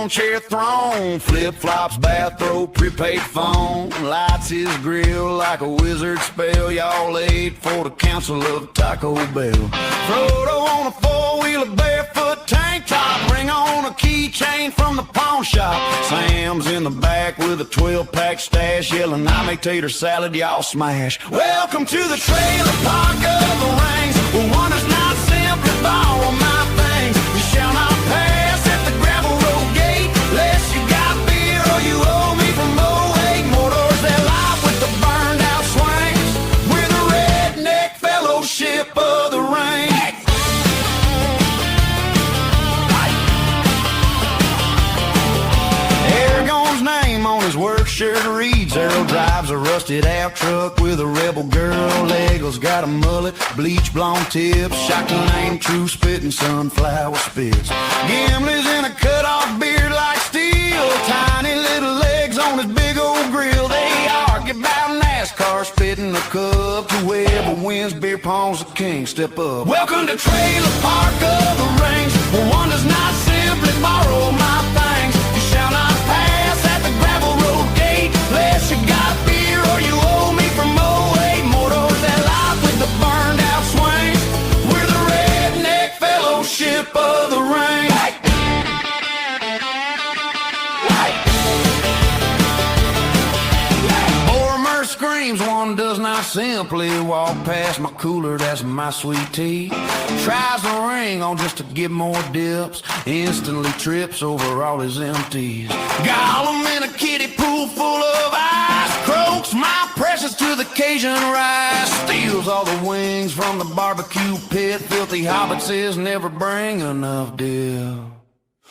Chair throne, flip-flops, bathrobe, prepaid phone, lights his grill like a wizard spell. Y'all ate for the council of Taco Bell. Frodo on a four-wheeler, barefoot tank top, bring on a keychain from the pawn shop. Sam's in the back with a 12-pack stash, yelling, I make tater salad, y'all smash. Welcome to the trailer park of the range, where one is not simply borrow my things. You shall not pass at the gravel road gate. Unless you got beer or you owe me from 08 Motors that live with the burned out swings. We're the redneck fellowship of the range. Aragon's name on his work shirt reads Earl drives a rusted out truck with a rebel girl. Lego's got a mullet, bleach blonde tips, shotgun aim, true spitting sunflower spits. Gimli's in a cut-off beard like steel, tiny little legs on his big old grill. They argue about NASCAR, spitting a cup to whoever wins beer pong's the king. Step up. Welcome to Trailer Park of the Range, where one does not simply borrow my things. You shall not pass at the gravel road gate unless you got beer or you owe me from 08 Motors that live with the burned out swings. We're the redneck fellowship of the range. Screams, one does not simply walk past my cooler, that's my sweet tea. Tries the ring on just to get more dips, instantly trips over all his empties. Gollum in a kiddie pool full of ice, croaks my precious to the Cajun rice, steals all the wings from the barbecue pit. Filthy hobbit says never bring enough dip.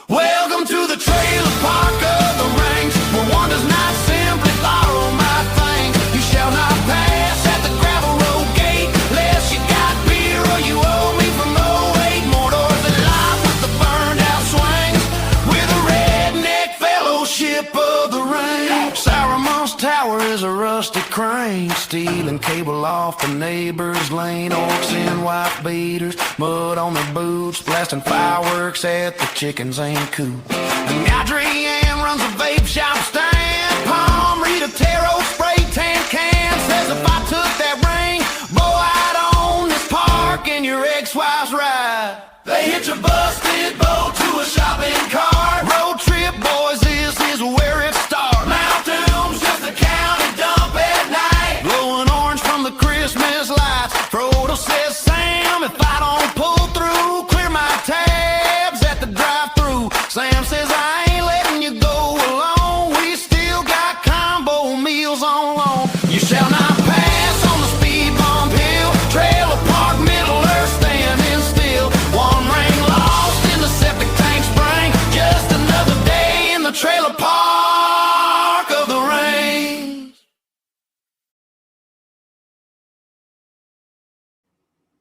Welcome to the trailer park of the range, where one does not simply borrow my things. You shall not pass at the gravel road gate unless you got beer or you owe me from 08 Motors that live with the burned out swings. We're the redneck fellowship of the range. Saramon's tower is a rusty crane, stealing cable off the neighbor's lane. Orcs in white beaters, mud on their boots, blasting fireworks at the chickens and coops. And Adrienne runs a vape shop stand, Palm read a tarot spray tan can. Says if I took that ring, boy, I'd own this park and your ex-wife's ride. They hitch a busted boat to a shopping cart. Road trip, boys, this is where it starts. Mount Doom's just a county dump at night, glowing orange from the Christmas lights. Frodo says, Sam, if I don't pull through, clear my tabs at the drive-thru. Sam says, I ain't letting you go alone. We still got combo meals on loan. You shall not pass on the speed bump hill. Trailer park, Middle Earth standing still. One ring lost in the septic tank spring. Just another day in the trailer park of the range.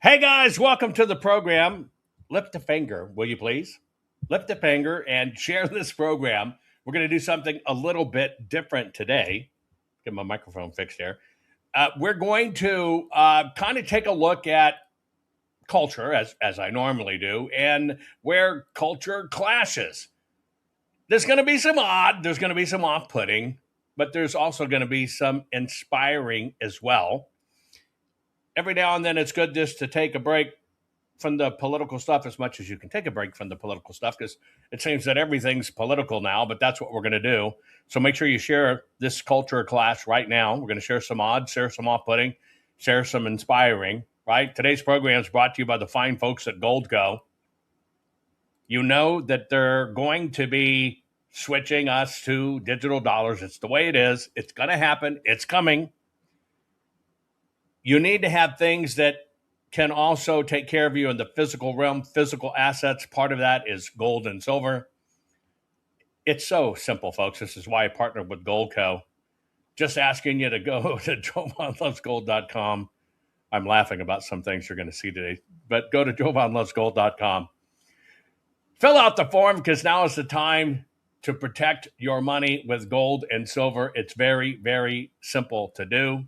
Hey guys, welcome to the program. Lift a finger, will you please? Lift a finger and share this program. We're going to do something a little bit different today. Get my microphone fixed here. We're going to kind of take a look at culture, as I normally do, and where culture clashes. There's going to be some odd, there's going to be some off-putting, but there's also going to be some inspiring as well. Every now and then it's good just to take a break from the political stuff as much as you can take a break from the political stuff, because it seems that everything's political now, but that's what we're going to do. So make sure you share this culture class right now. We're going to share some odds, share some off-putting, share some inspiring, right? Today's program is brought to you by the fine folks at Goldco. You know that they're going to be switching us to digital dollars. It's the way it is. It's going to happen. It's coming. You need to have things that can also take care of you in the physical realm, physical assets. Part of that is gold and silver. It's so simple, folks. This is why I partnered with Goldco. Just asking you to go to jovanlovesgold.com. I'm laughing about some things you're going to see today, but go to jovanlovesgold.com. Fill out the form, because now is the time to protect your money with gold and silver. It's very, very simple to do.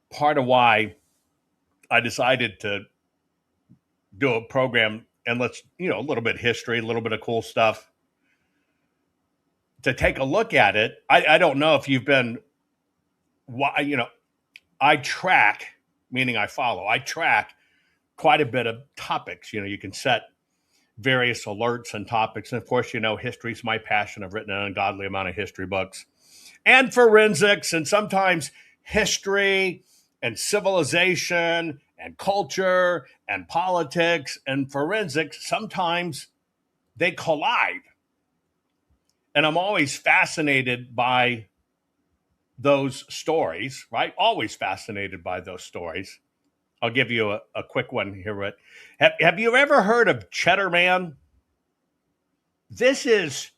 Part of why I decided to do a program and let's, a little bit of history, a little bit of cool stuff to take a look at it. I don't know if you've been, I track, meaning I track quite a bit of topics. You can set various alerts and topics. And of course, history's my passion. I've written an ungodly amount of history books and forensics, and sometimes history and civilization and culture and politics and forensics, sometimes they collide. And I'm always fascinated by those stories, right? Always fascinated by those stories. I'll give you a quick one here. Have you ever heard of Cheddar Man? This is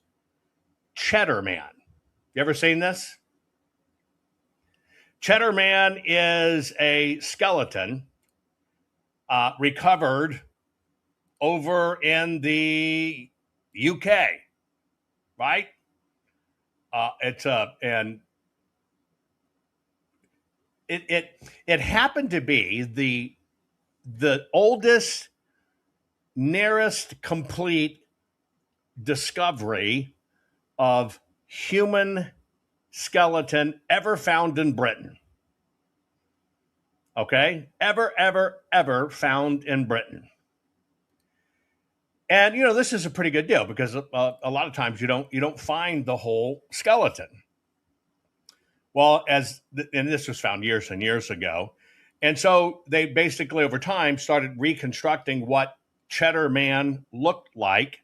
Cheddar Man. You ever seen this? Cheddar Man is a skeleton recovered over in the UK, right? And it happened to be the oldest, nearest complete discovery of human skeleton ever found in Britain. Okay? Ever found in Britain. And this is a pretty good deal because a lot of times you don't find the whole skeleton. Well, and this was found years and years ago. And so they basically over time started reconstructing what Cheddar Man looked like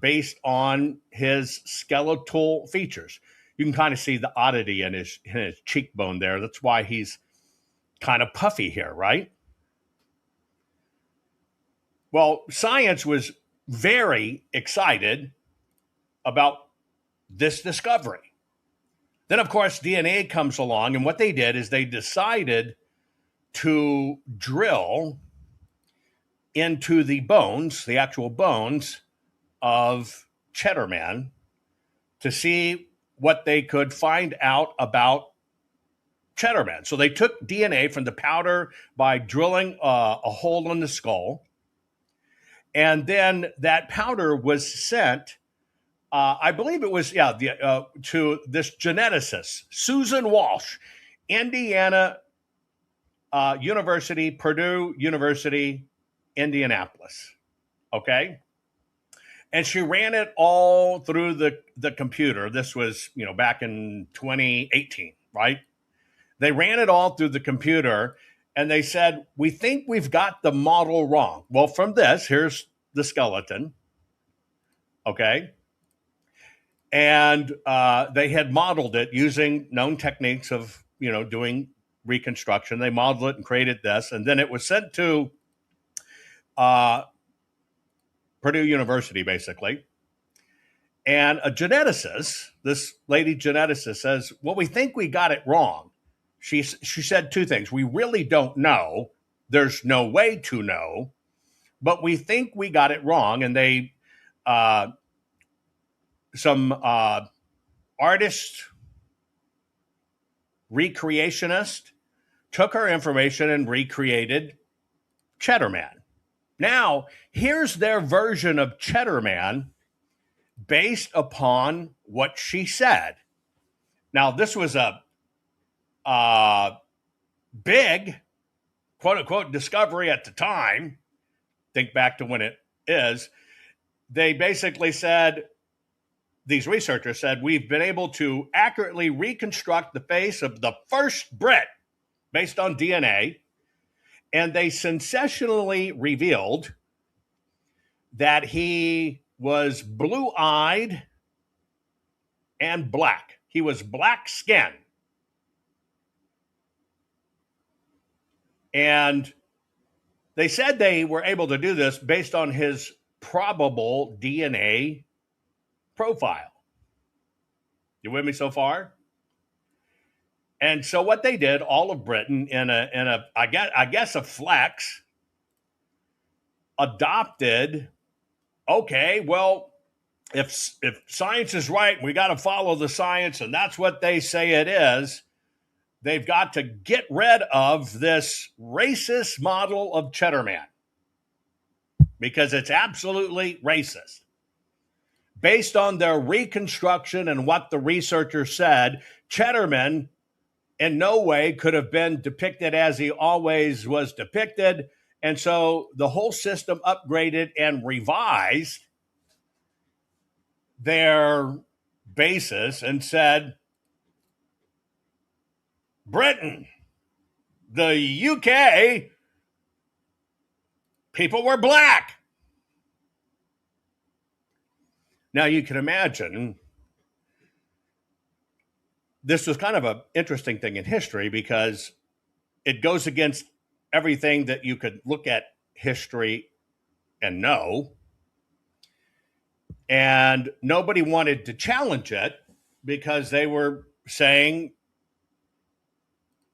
based on his skeletal features. You can kind of see the oddity in his cheekbone there. That's why he's kind of puffy here, right? Well, science was very excited about this discovery. Then, of course, DNA comes along, and what they did is they decided to drill into the bones, the actual bones of Cheddar Man, to see what they could find out about Cheddar Man. So they took DNA from the powder by drilling a hole in the skull, and then that powder was sent. I believe it was, to this geneticist, Susan Walsh, Indiana University, Purdue University, Indianapolis. Okay. And she ran it all through the computer. This was, back in 2018, right? They ran it all through the computer and they said, we think we've got the model wrong. Well, from this, here's the skeleton. Okay. And they had modeled it using known techniques of, doing reconstruction. They modeled it and created this. And then it was sent to Purdue University, basically. And a geneticist, this lady geneticist, says, well, we think we got it wrong. She said two things. We really don't know. There's no way to know. But we think we got it wrong. And they... some artist, recreationist, took her information and recreated Cheddar Man. Now, here's their version of Cheddar Man based upon what she said. Now, this was a big, quote-unquote, discovery at the time. Think back to when it is. They basically said, these researchers said, we've been able to accurately reconstruct the face of the first Brit based on DNA. And they sensationally revealed that he was blue-eyed and black. He was black skinned. And they said they were able to do this based on his probable DNA profile. You with me so far? And so what they did, all of Britain, in a I guess a flex, adopted. Okay, well, if science is right, we got to follow the science, and that's what they say it is. They've got to get rid of this racist model of Cheddarman because it's absolutely racist. Based on their reconstruction and what the researchers said, Cheddarman in no way could have been depicted as he always was depicted. And so the whole system upgraded and revised their basis and said, Britain, the UK, people were black. Now you can imagine this was kind of an interesting thing in history because it goes against everything that you could look at history and know. And nobody wanted to challenge it because they were saying,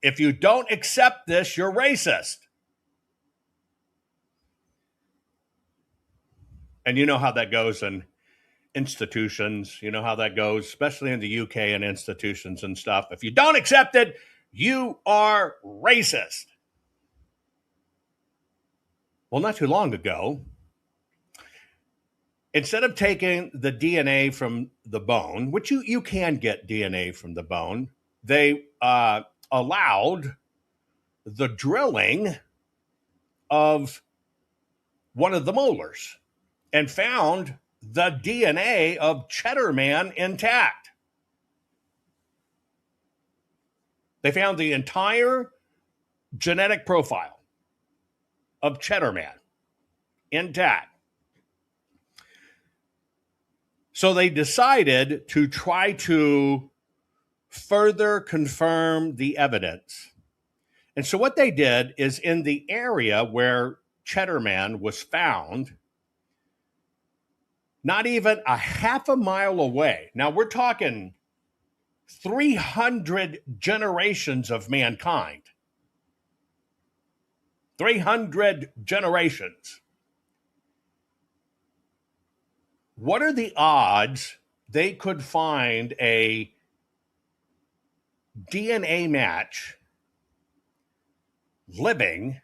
if you don't accept this, you're racist. And you know how that goes in institutions. You know how that goes, especially in the UK and institutions and stuff. If you don't accept it, you are racist. Well, not too long ago, instead of taking the DNA from the bone, which you can get DNA from the bone, they allowed the drilling of one of the molars and found the DNA of Cheddarman intact. They found the entire genetic profile of Cheddarman intact. So they decided to try to further confirm the evidence. And so what they did is in the area where Cheddarman was found, not even a half a mile away. Now we're talking 300 generations of mankind. 300 generations. What are the odds they could find a DNA match living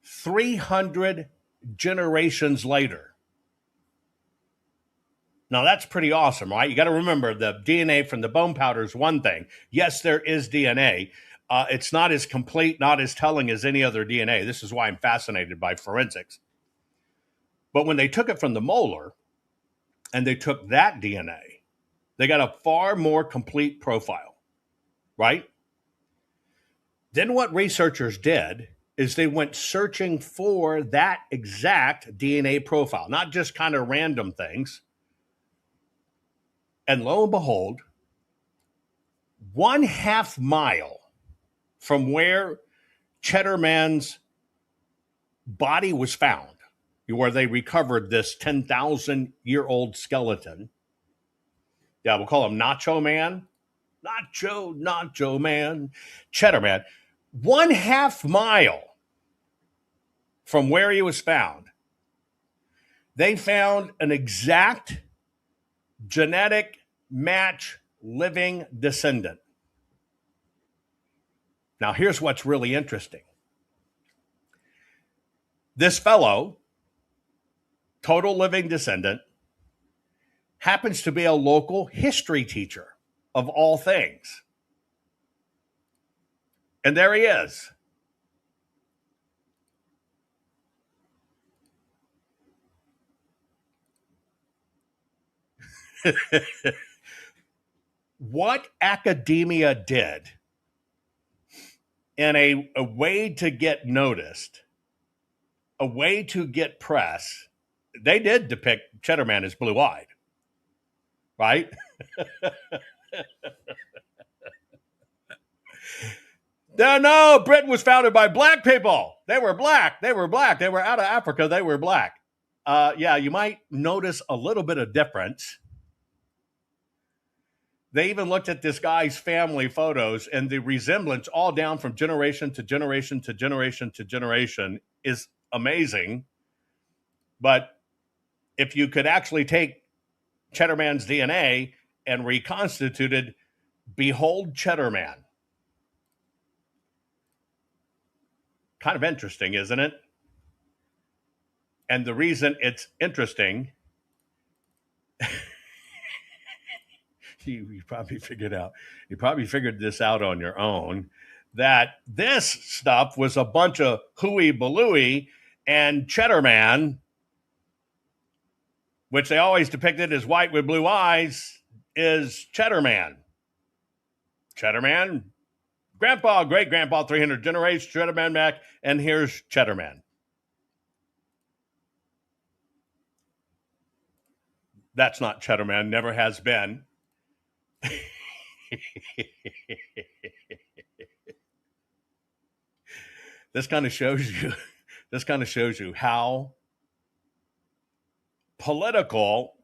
300 generations later? Now, that's pretty awesome, right? You got to remember the DNA from the bone powder is one thing. Yes, there is DNA. It's not as complete, not as telling as any other DNA. This is why I'm fascinated by forensics. But when they took it from the molar and they took that DNA, they got a far more complete profile, right? Then what researchers did is they went searching for that exact DNA profile, not just kind of random things. And lo and behold, 1/2 mile from where Cheddarman's body was found, where they recovered this 10,000-year-old skeleton. Yeah, we'll call him Nacho Man. Nacho Man. Cheddarman. 1/2 mile from where he was found, they found an exact genetic match living descendant. Now, here's what's really interesting. This fellow, total living descendant, happens to be a local history teacher of all things. And there he is. What academia did in a way to get noticed, a way to get press, they did depict Cheddarman as blue-eyed, right? No, Britain was founded by black people. They were black. They were out of Africa. They were black. Yeah, you might notice a little bit of difference. They even looked at this guy's family photos, and the resemblance all down from generation to generation to generation to generation is amazing. But if you could actually take Cheddar Man's DNA and reconstituted, behold Cheddar Man. Kind of interesting, isn't it? And the reason it's interesting, you probably figured this out on your own, that this stuff was a bunch of hooey balooey, and Cheddar Man, which they always depicted as white with blue eyes, is Cheddar Man. Cheddar Man, grandpa, great-grandpa, 300 generations, Cheddar Man back, and here's Cheddar Man. That's not Cheddar Man, never has been. This kind of shows you how political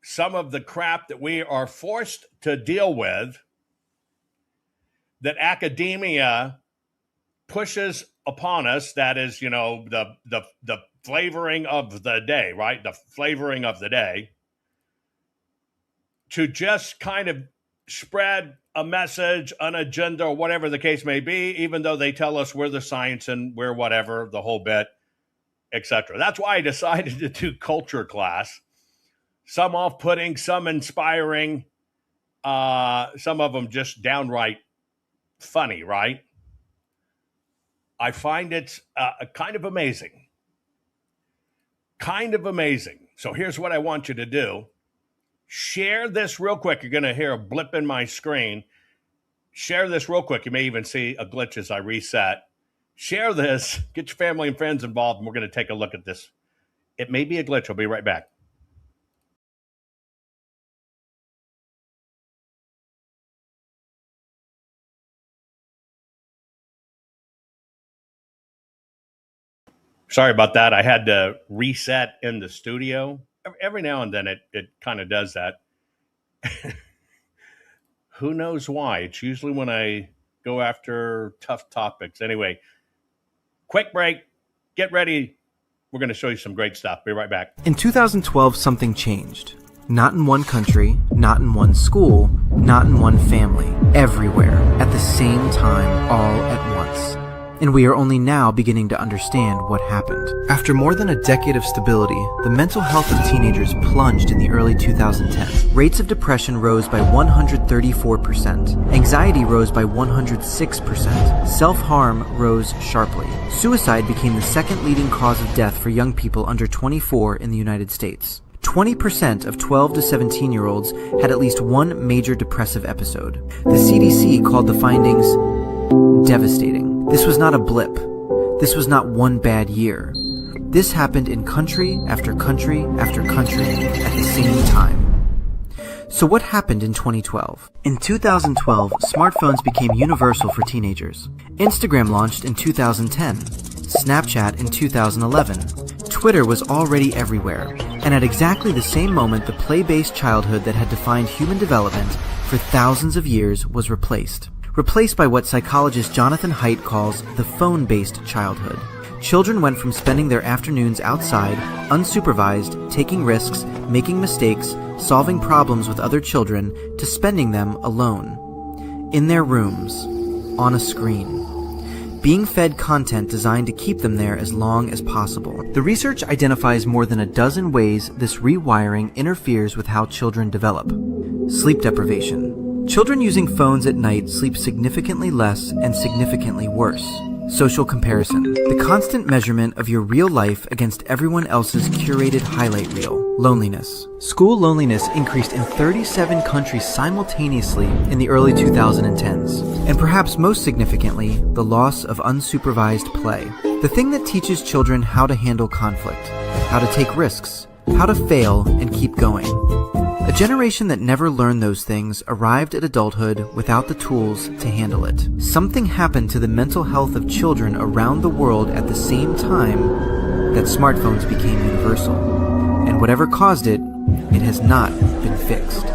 some of the crap that we are forced to deal with, that academia pushes upon us. That is, the flavoring of the day, right? The flavoring of the day, to just kind of spread a message, an agenda, or whatever the case may be, even though they tell us we're the science and we're whatever, the whole bit, etc. That's why I decided to do culture class. Some off-putting, some inspiring, some of them just downright funny, right? I find it's kind of amazing. Kind of amazing. So here's what I want you to do. Share this real quick. You're going to hear a blip in my screen. Share this real quick. You may even see a glitch as I reset. Share this. Get your family and friends involved, and we're going to take a look at this. It may be a glitch. I'll be right back. Sorry about that. I had to reset in the studio. Every now and then it kind of does that. Who knows why? It's usually when I go after tough topics. Anyway, quick break. Get ready. We're going to show you some great stuff. Be right back. In 2012, something changed. Not in one country, not in one school, not in one family. Everywhere, at the same time, all at once. And we are only now beginning to understand what happened. After more than a decade of stability, the mental health of teenagers plunged in the early 2010s. Rates of depression rose by 134%. Anxiety rose by 106%. Self-harm rose sharply. Suicide became the second leading cause of death for young people under 24 in the United States. 20% of 12 to 17-year-olds had at least one major depressive episode. The CDC called the findings devastating. This was not a blip. This was not one bad year. This happened in country after country after country at the same time. So what happened in 2012? In 2012, smartphones became universal for teenagers. Instagram launched in 2010. Snapchat in 2011. Twitter was already everywhere. And at exactly the same moment, the play-based childhood that had defined human development for thousands of years was replaced by what psychologist Jonathan Haidt calls the phone-based childhood. Children went from spending their afternoons outside, unsupervised, taking risks, making mistakes, solving problems with other children, to spending them alone. In their rooms. On a screen. Being fed content designed to keep them there as long as possible. The research identifies more than a dozen ways this rewiring interferes with how children develop. Sleep deprivation. Children using phones at night sleep significantly less and significantly worse. Social comparison. The constant measurement of your real life against everyone else's curated highlight reel. Loneliness. School loneliness increased in 37 countries simultaneously in the early 2010s. And perhaps most significantly, the loss of unsupervised play. The thing that teaches children how to handle conflict, how to take risks, how to fail and keep going. A generation that never learned those things arrived at adulthood without the tools to handle it. Something happened to the mental health of children around the world at the same time that smartphones became universal. And whatever caused it, it has not been fixed.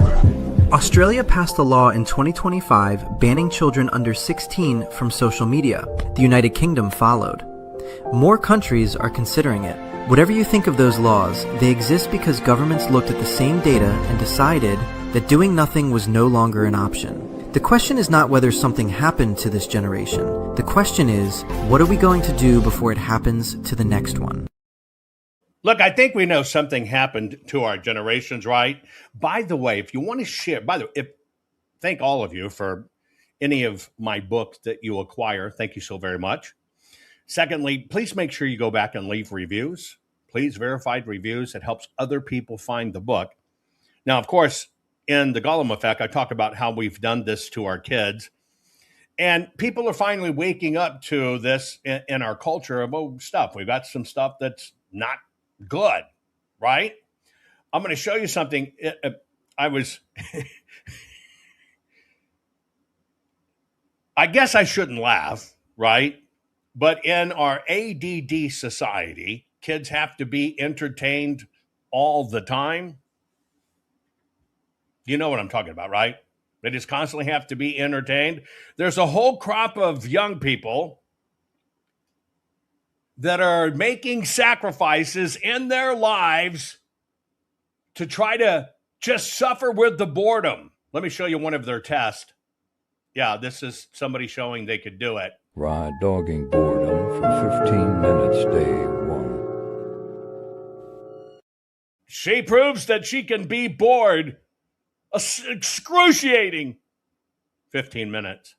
Australia passed a law in 2025 banning children under 16 from social media. The United Kingdom followed. More countries are considering it. Whatever you think of those laws, they exist because governments looked at the same data and decided that doing nothing was no longer an option. The question is not whether something happened to this generation. The question is, what are we going to do before it happens to the next one? Look, I think we know something happened to our generations, right? By the way, if you want to share, thank all of you for any of my books that you acquire. Thank you so very much. Secondly, please make sure you go back and leave reviews. Please, verified reviews. It helps other people find the book. Now, of course, in the Gollum Effect, I talk about how we've done this to our kids. And people are finally waking up to this in our culture of stuff. We've got some stuff that's not good, right? I'm going to show you something. I guess I shouldn't laugh, right? But in our ADD society, kids have to be entertained all the time. You know what I'm talking about, right? They just constantly have to be entertained. There's a whole crop of young people that are making sacrifices in their lives to try to just suffer with the boredom. Let me show you one of their tests. Yeah, this is somebody showing they could do it. Ride dogging boredom for 15 minutes, day 1. She proves that she can be bored. Excruciating 15 minutes.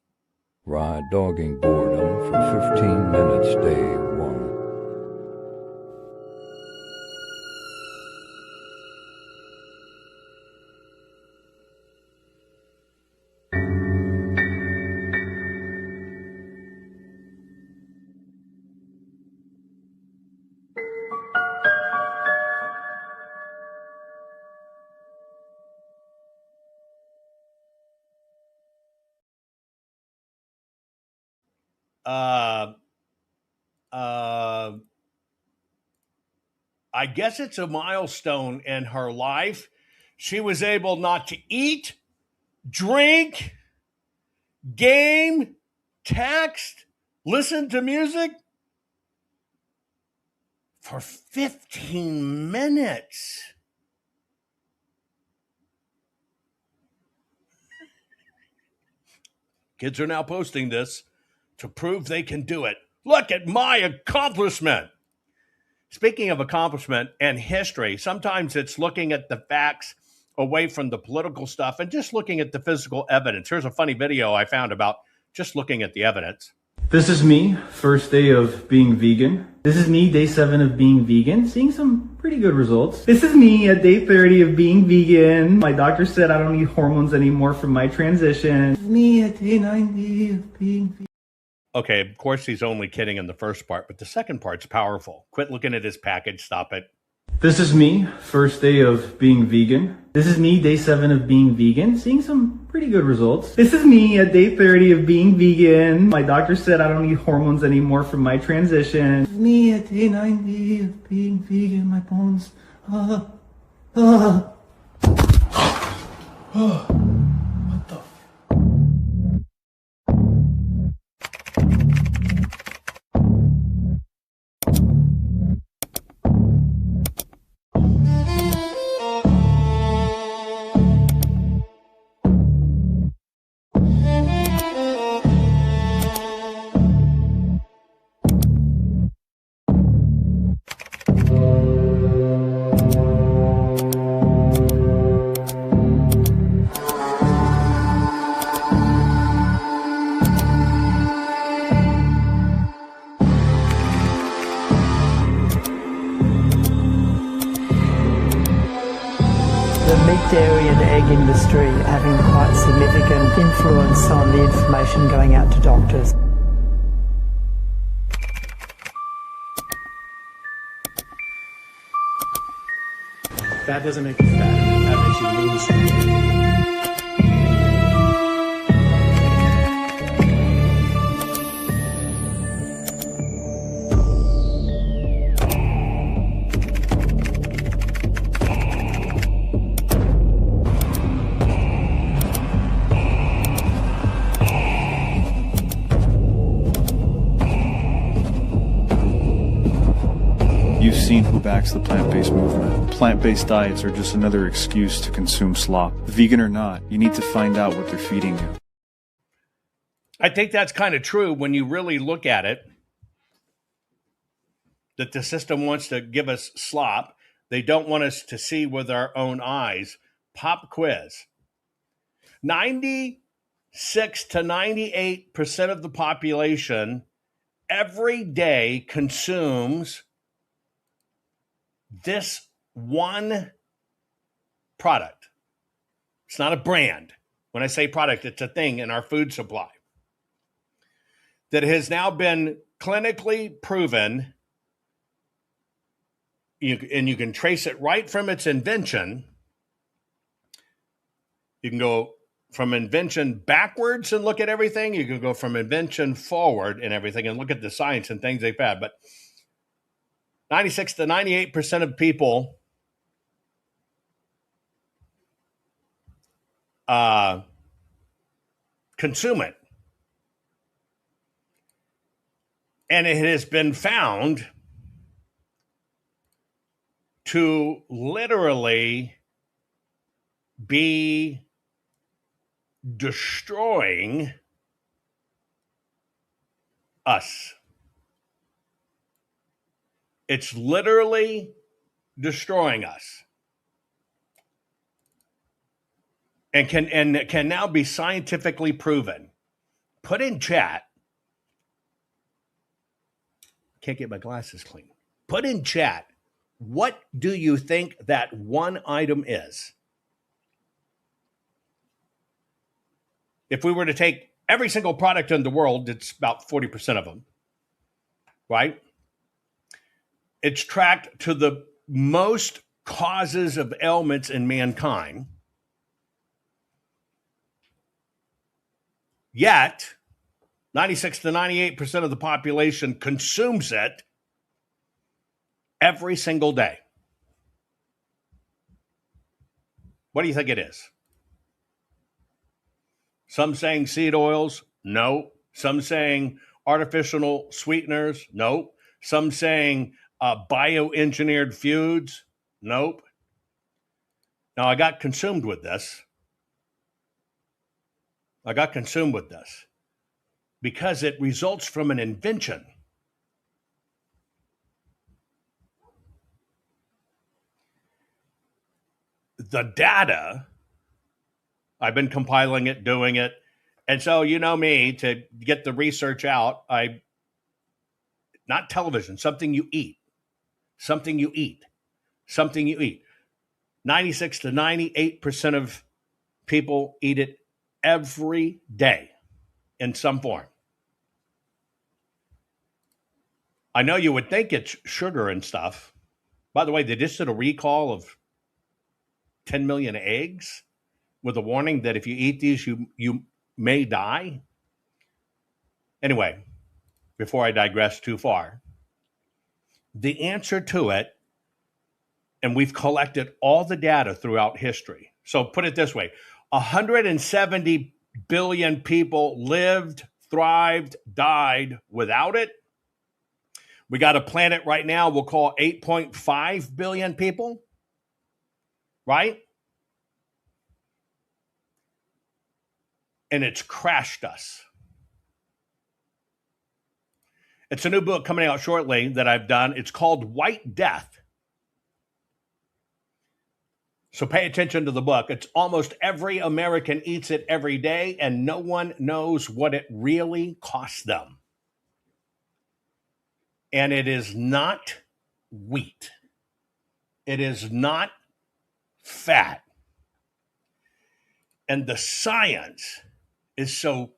Ride dogging boredom for 15 minutes, day 1. I guess it's a milestone in her life. She was able not to eat, drink, game, text, listen to music for 15 minutes. Kids are now posting this to prove they can do it. Look at my accomplishment. Speaking of accomplishment and history, sometimes it's looking at the facts away from the political stuff and just looking at the physical evidence. Here's a funny video I found about just looking at the evidence. This is me, first day of being vegan. This is me, day 7 of being vegan, seeing some pretty good results. This is me at day 30 of being vegan. My doctor said I don't need hormones anymore from my transition. This is me at day 90 of being vegan. Okay, of course he's only kidding in the first part, but the second part's powerful. Quit looking at his package. Stop it. This is me, first day of being vegan. This is me, day 7 of being vegan, seeing some pretty good results. This is me at day 30 of being vegan. My doctor said I don't need hormones anymore from my transition. This is me at day 90 of being vegan. My bones. What the The meat, dairy and egg industry having quite significant influence on the information going out to doctors. That doesn't make you fat. That makes you lean stronger. You've seen who who backs the plant-based movement. Plant-based diets are just another excuse to consume slop. Vegan or not, you need to find out what they're feeding you. I think that's kind of true when you really look at it, that the system wants to give us slop. They don't want us to see with our own eyes. Pop quiz. 96 to 98% of the population every day consumes this one product. It's not a brand. When I say product, it's a thing in our food supply that has now been clinically proven, and you can trace it right from its invention. You can go from invention backwards and look at everything. You can go from invention forward and everything and look at the science and things they've had. But 96 to 98% of people consume it. And it has been found to literally be destroying us. It's literally destroying us. And can now be scientifically proven. Put in chat. Can't get my glasses clean. Put in chat, what do you think that one item is? If we were to take every single product in the world, it's about 40% of them, right? It's tracked to the most causes of ailments in mankind. Yet, 96 to 98% of the population consumes it every single day. What do you think it is? Some saying seed oils? No. Some saying artificial sweeteners? Nope. Some saying bioengineered foods? Nope. Now, I got consumed with this. Because it results from an invention. The data, I've been compiling it, doing it. And so, you know me, to get the research out, not television, something you eat. 96 to 98% of people eat it every day in some form. I know you would think it's sugar and stuff. By the way, they just did a recall of 10 million eggs with a warning that if you eat these, you may die. Anyway, before I digress too far, the answer to it, and we've collected all the data throughout history. So put it this way, 170 billion people lived, thrived, died without it. We got a planet right now we'll call 8.5 billion people, right? And it's crashed us. It's a new book coming out shortly that I've done. It's called White Death. So pay attention to the book. It's almost every American eats it every day, and no one knows what it really costs them. And it is not wheat. It is not fat. And the science is so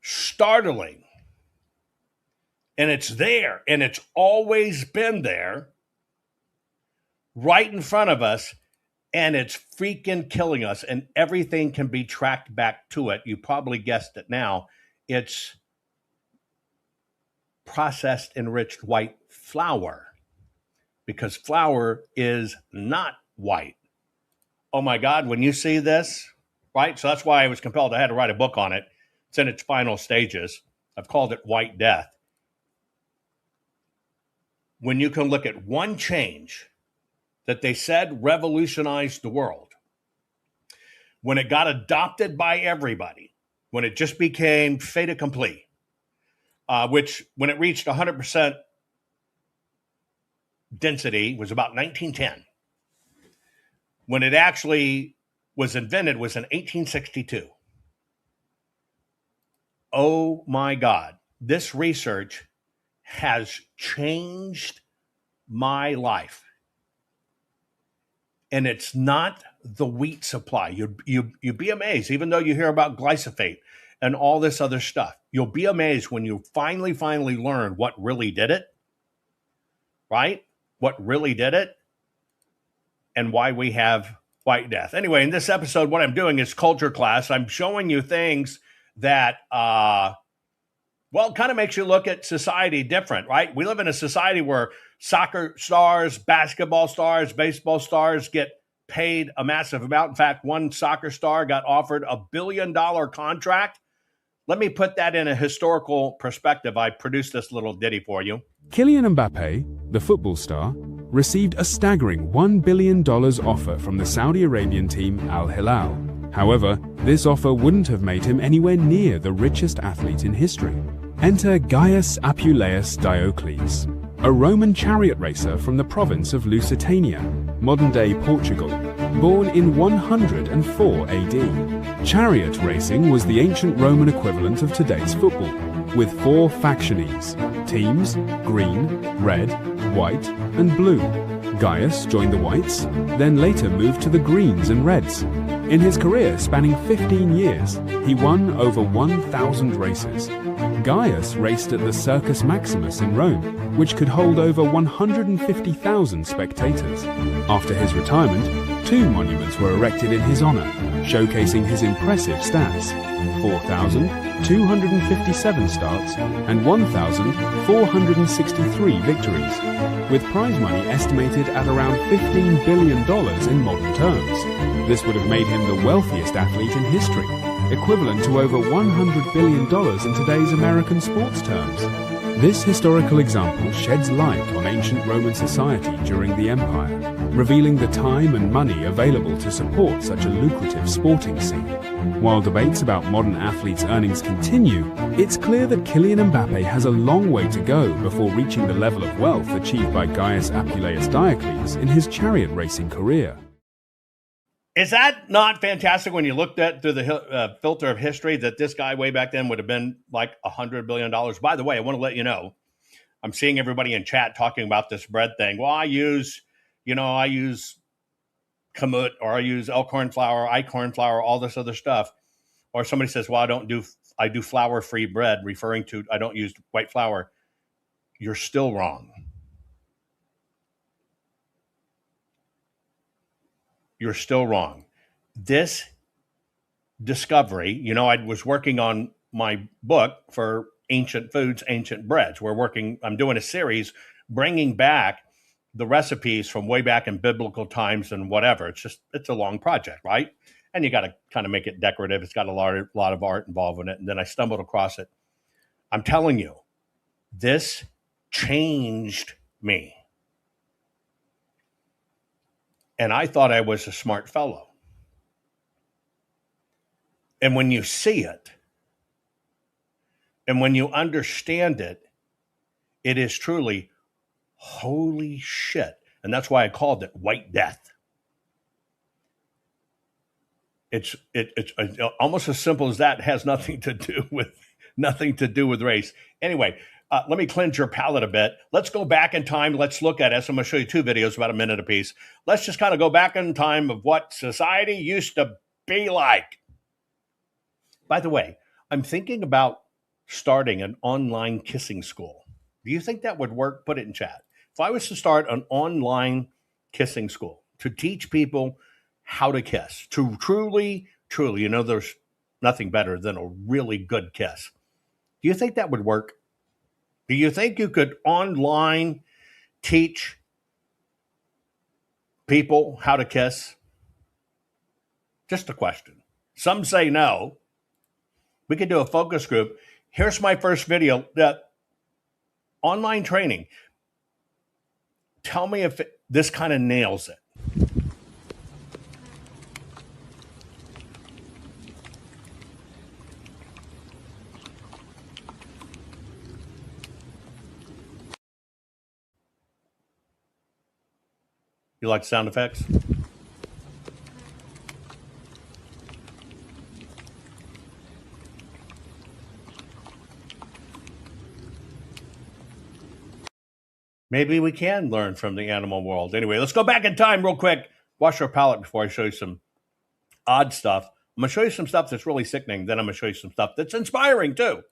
startling. And it's there, and it's always been there, right in front of us, and it's freaking killing us, and everything can be tracked back to it. You probably guessed it now. It's processed enriched white flour, because flour is not white. Oh my God, when you see this, right? So that's why I was compelled. I had to write a book on it. It's in its final stages. I've called it White Death. when you can look at one change that they said revolutionized the world, when it got adopted by everybody, when it just became fait accompli, which when it reached 100% density was about 1910. When it actually was invented was in 1862. Oh my God, this research has changed my life. And it's not the wheat supply. You'd be amazed, even though you hear about glyphosate and all this other stuff. You'll be amazed when you finally learn what really did it, right? What really did it and why we have white death. Anyway, in this episode, what I'm doing is culture class. I'm showing you things that, kind of makes you look at society different, right? We live in a society where soccer stars, basketball stars, baseball stars get paid a massive amount. In fact, one soccer star got offered $1 billion contract. Let me put that in a historical perspective. I produced this little ditty for you. Kylian Mbappe, the football star, received a staggering $1 billion offer from the Saudi Arabian team Al Hilal. However, this offer wouldn't have made him anywhere near the richest athlete in history. Enter Gaius Apuleius Diocles, a Roman chariot racer from the province of Lusitania, modern-day Portugal, born in 104 AD. Chariot racing was the ancient Roman equivalent of today's football, with 4 factionies: teams, green, red, white, and blue. Gaius joined the whites, then later moved to the greens and reds. In his career spanning 15 years, he won over 1,000 races. Gaius raced at the Circus Maximus in Rome, which could hold over 150,000 spectators. After his retirement, 2 monuments were erected in his honor, showcasing his impressive stats: 4,257 starts and 1,463 victories, with prize money estimated at around $15 billion in modern terms. This would have made him the wealthiest athlete in history, equivalent to over $100 billion in today's American sports terms. This historical example sheds light on ancient Roman society during the empire, revealing the time and money available to support such a lucrative sporting scene. While debates about modern athletes' earnings continue, it's clear that Kylian Mbappe has a long way to go before reaching the level of wealth achieved by Gaius Apuleius Diocles in his chariot racing career. Is that not fantastic when you looked at through the filter of history that this guy way back then would have been like $100 billion? By the way, I want to let you know, I'm seeing everybody in chat talking about this bread thing. Well, I use kamut, or I use elkhorn flour, eichhorn flour, all this other stuff. Or somebody says, well, I do flour-free bread, referring to I don't use white flour. You're still wrong. You're still wrong. This discovery, I was working on my book for Ancient Foods, Ancient Breads. I'm doing a series bringing back the recipes from way back in biblical times and whatever. It's a long project, right? And you got to kind of make it decorative. It's got a lot of art involved in it. And then I stumbled across it. I'm telling you, this changed me. And I thought I was a smart fellow. And when you see it, and when you understand it, it is truly holy shit. And that's why I called it White Death. It's almost as simple as that. It has nothing to do with race. Anyway, let me cleanse your palate a bit. Let's go back in time. Let's look at it. So I'm going to show you 2 videos, about a minute apiece. Let's just kind of go back in time of what society used to be like. By the way, I'm thinking about starting an online kissing school. Do you think that would work? Put it in chat. If I was to start an online kissing school to teach people how to kiss, to truly, there's nothing better than a really good kiss. Do you think that would work? Do you think you could online teach people how to kiss? Just a question. Some say no. We could do a focus group. Here's my first video. Online training. Tell me if this kind of nails it. You like sound effects? Maybe we can learn from the animal world. Anyway, let's go back in time real quick. Wash our palate before I show you some odd stuff. I'm going to show you some stuff that's really sickening. Then I'm going to show you some stuff that's inspiring too.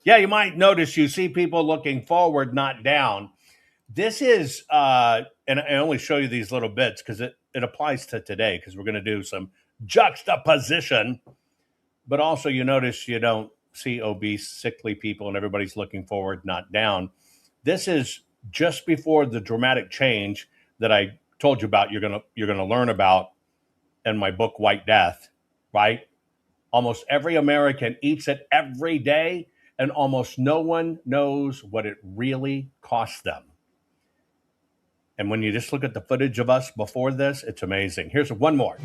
Yeah, you might notice you see people looking forward, not down. This is, and I only show you these little bits because it applies to today because we're going to do some juxtaposition. But also you notice you don't see obese, sickly people and everybody's looking forward, not down. This is just before the dramatic change that I told you about. You're gonna learn about in my book, White Death, right? Almost every American eats it every day, and almost no one knows what it really costs them. And when you just look at the footage of us before this, it's amazing. Here's one more.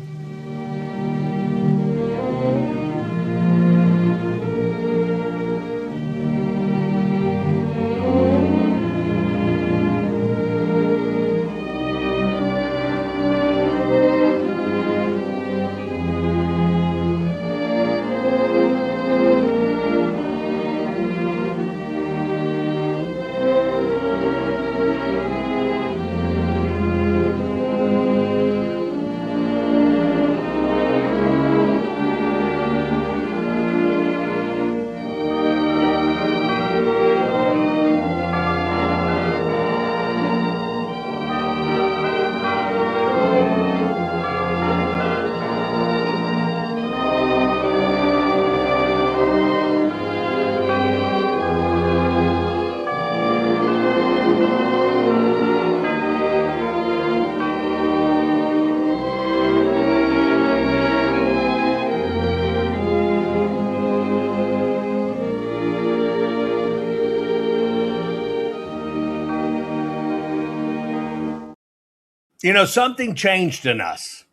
You know, something changed in us.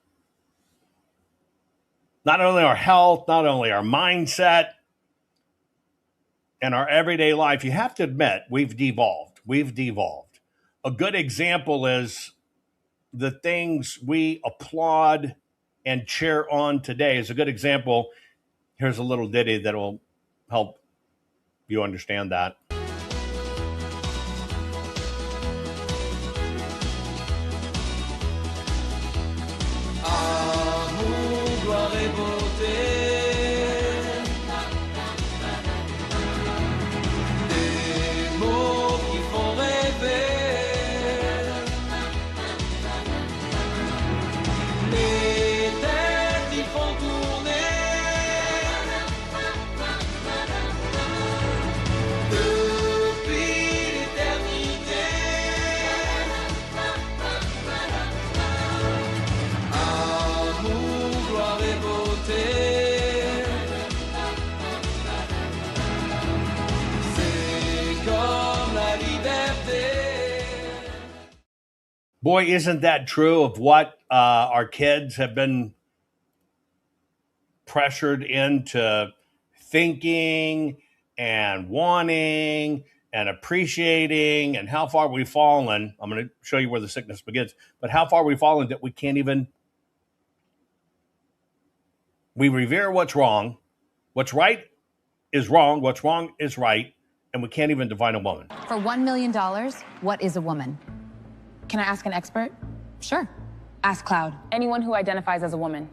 Not only our health, not only our mindset, and our everyday life. You have to admit, we've devolved. We've devolved. A good example is the things we applaud and cheer on today is a good example. Here's a little ditty that will help you understand that. De Boy, isn't that true of what our kids have been pressured into thinking and wanting and appreciating, and how far we've fallen. I'm going to show you where the sickness begins, but how far we've fallen that we can't even, we revere what's wrong. What's right is wrong. What's wrong is right. And we can't even define a woman. For $1 million, what is a woman? Can I ask an expert? Sure. Ask Cloud. Anyone who identifies as a woman.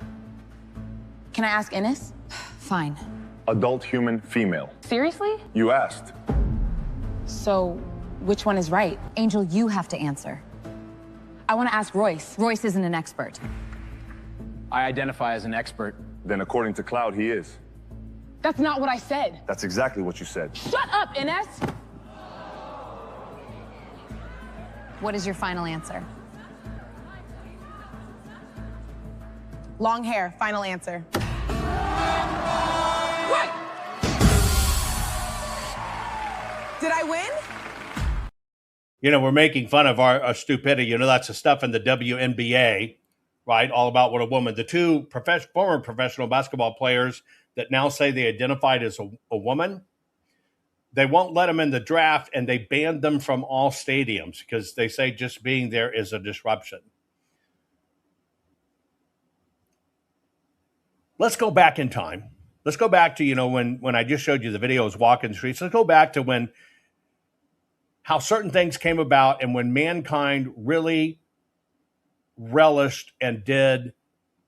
Can I ask Innes? Fine. Adult human female. Seriously? You asked. So, which one is right? Angel, you have to answer. I want to ask Royce. Royce isn't an expert. I identify as an expert. Then according to Cloud, he is. That's not what I said. That's exactly what you said. Shut up, Innes! What is your final answer? Long hair, final answer. What? Did I win? You know, we're making fun of our stupidity. You know, that's the stuff in the WNBA, right? All about what a woman. The two former professional basketball players that now say they identified as a woman, they won't let them in the draft, and they banned them from all stadiums because they say just being there is a disruption. Let's go back in time. Let's go back to, you know, when I just showed you the videos walking the streets. Let's go back to how certain things came about and when mankind really relished and did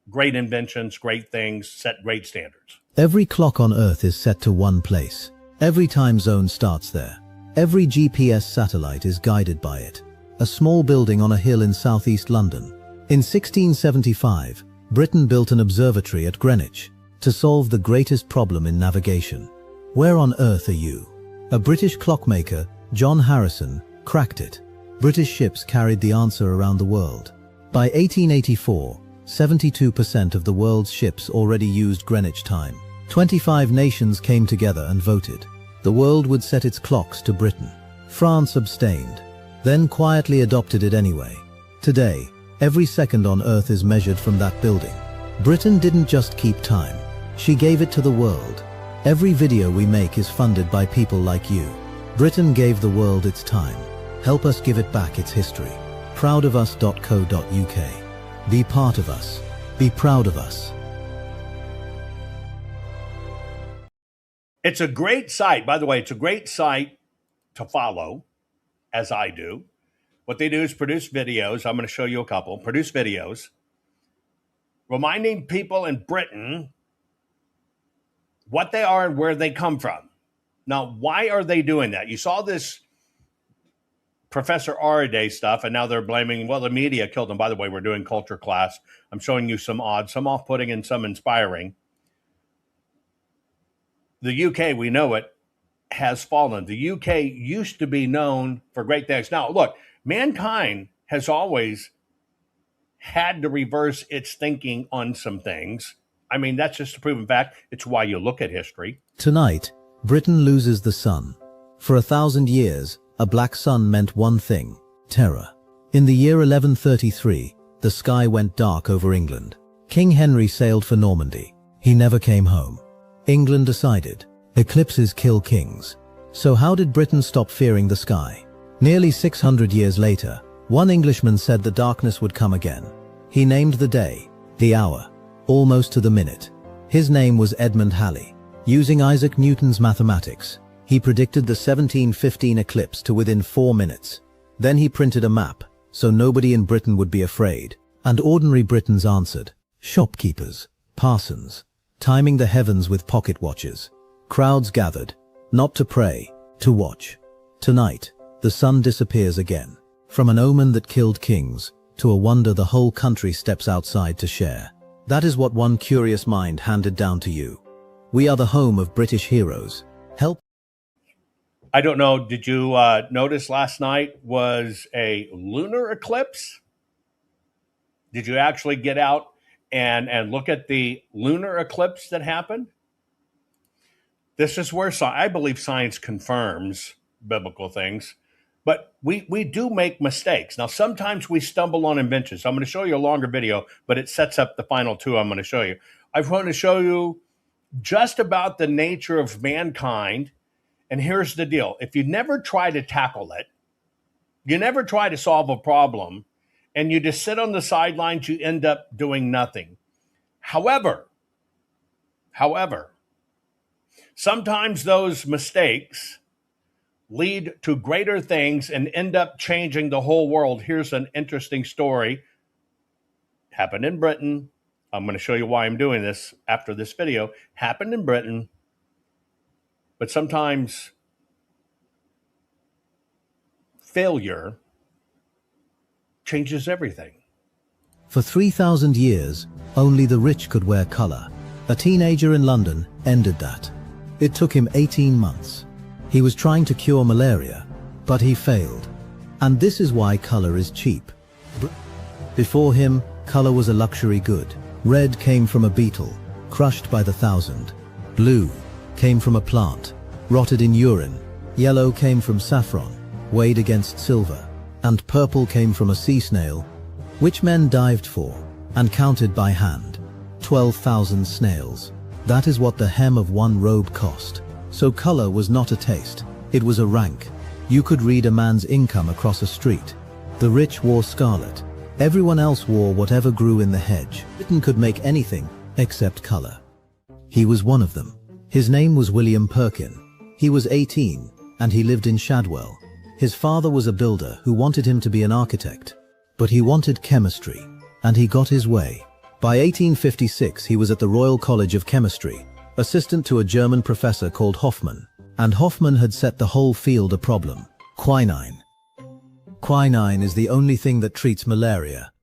great inventions, great things, set great standards. Every clock on Earth is set to one place. Every time zone starts there. Every GPS satellite is guided by it. A small building on a hill in southeast London. In 1675, Britain built an observatory at Greenwich to solve the greatest problem in navigation. Where on earth are you? A British clockmaker, John Harrison, cracked it. British ships carried the answer around the world. By 1884, 72% of the world's ships already used Greenwich time. 25 nations came together and voted. The world would set its clocks to Britain. France abstained, then quietly adopted it anyway. Today, every second on Earth is measured from that building. Britain didn't just keep time. She gave it to the world. Every video we make is funded by people like you. Britain gave the world its time. Help us give it back its history. proudofus.co.uk. Be part of us. Be proud of us. It's a great site. By the way, it's a great site to follow, as I do. What they do is produce videos. I'm going to show you a couple. Produce videos reminding people in Britain what they are and where they come from. Now, why are they doing that? You saw this Professor Araday stuff, and now they're blaming, well, the media killed him. By the way, we're doing culture class. I'm showing you some odd, some off-putting, and some inspiring. The UK, we know it, has fallen. The UK used to be known for great things. Now, look, mankind has always had to reverse its thinking on some things. I mean, that's just a proven fact. It's why you look at history. Tonight, Britain loses the sun. For 1,000 years, a black sun meant one thing: terror. In the year 1133, the sky went dark over England. King Henry sailed for Normandy. He never came home. England decided, eclipses kill kings. So how did Britain stop fearing the sky? Nearly 600 years later, one Englishman said the darkness would come again. He named the day, the hour, almost to the minute. His name was Edmund Halley. Using Isaac Newton's mathematics, he predicted the 1715 eclipse to within 4 minutes. Then he printed a map, so nobody in Britain would be afraid. And ordinary Britons answered, shopkeepers, parsons, timing the heavens with pocket watches. Crowds gathered, not to pray, to watch. Tonight, the sun disappears again. From an omen that killed kings, to a wonder the whole country steps outside to share. That is what one curious mind handed down to you. We are the home of British heroes. Help. I don't know, did you notice last night was a lunar eclipse? Did you actually get out and look at the lunar eclipse that happened? This is where I believe science confirms biblical things. But we do make mistakes. Now, sometimes we stumble on inventions. I'm going to show you a longer video, but it sets up the final two I'm going to show you. I want to show you just about the nature of mankind. And here's the deal. If you never try to tackle it, you never try to solve a problem, and you just sit on the sidelines, you end up doing nothing. However, sometimes those mistakes lead to greater things and end up changing the whole world. Here's an interesting story. Happened in Britain. I'm going to show you why I'm doing this after this video. Happened in Britain. But sometimes failure changes everything. For 3,000 years, only the rich could wear color. A teenager in London ended that. It took him 18 months. He was trying to cure malaria, but he failed. And this is why color is cheap. Before him, color was a luxury good. Red came from a beetle, crushed by the thousand. Blue came from a plant, rotted in urine. Yellow came from saffron, weighed against silver. And purple came from a sea snail, which men dived for and counted by hand. 12,000 snails. That is what the hem of one robe cost. So color was not a taste, it was a rank. You could read a man's income across a street. The rich wore scarlet. Everyone else wore whatever grew in the hedge. Britain could make anything except color. He was one of them. His name was William Perkin. He was 18 and he lived in Shadwell. His father was a builder who wanted him to be an architect, but he wanted chemistry, and he got his way. By 1856 he was at the Royal College of Chemistry, assistant to a German professor called Hoffmann, and Hoffmann had set the whole field a problem: quinine. Quinine is the only thing that treats malaria.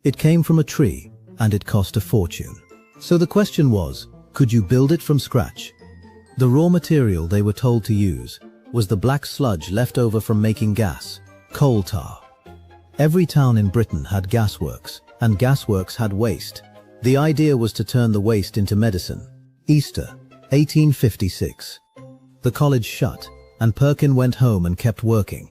It came from a tree, and it cost a fortune. So the question was, could you build it from scratch? The raw material they were told to use was the black sludge left over from making gas, coal tar. Every town in Britain had gasworks, and gasworks had waste. The idea was to turn the waste into medicine. Easter, 1856. The college shut, and Perkin went home and kept working.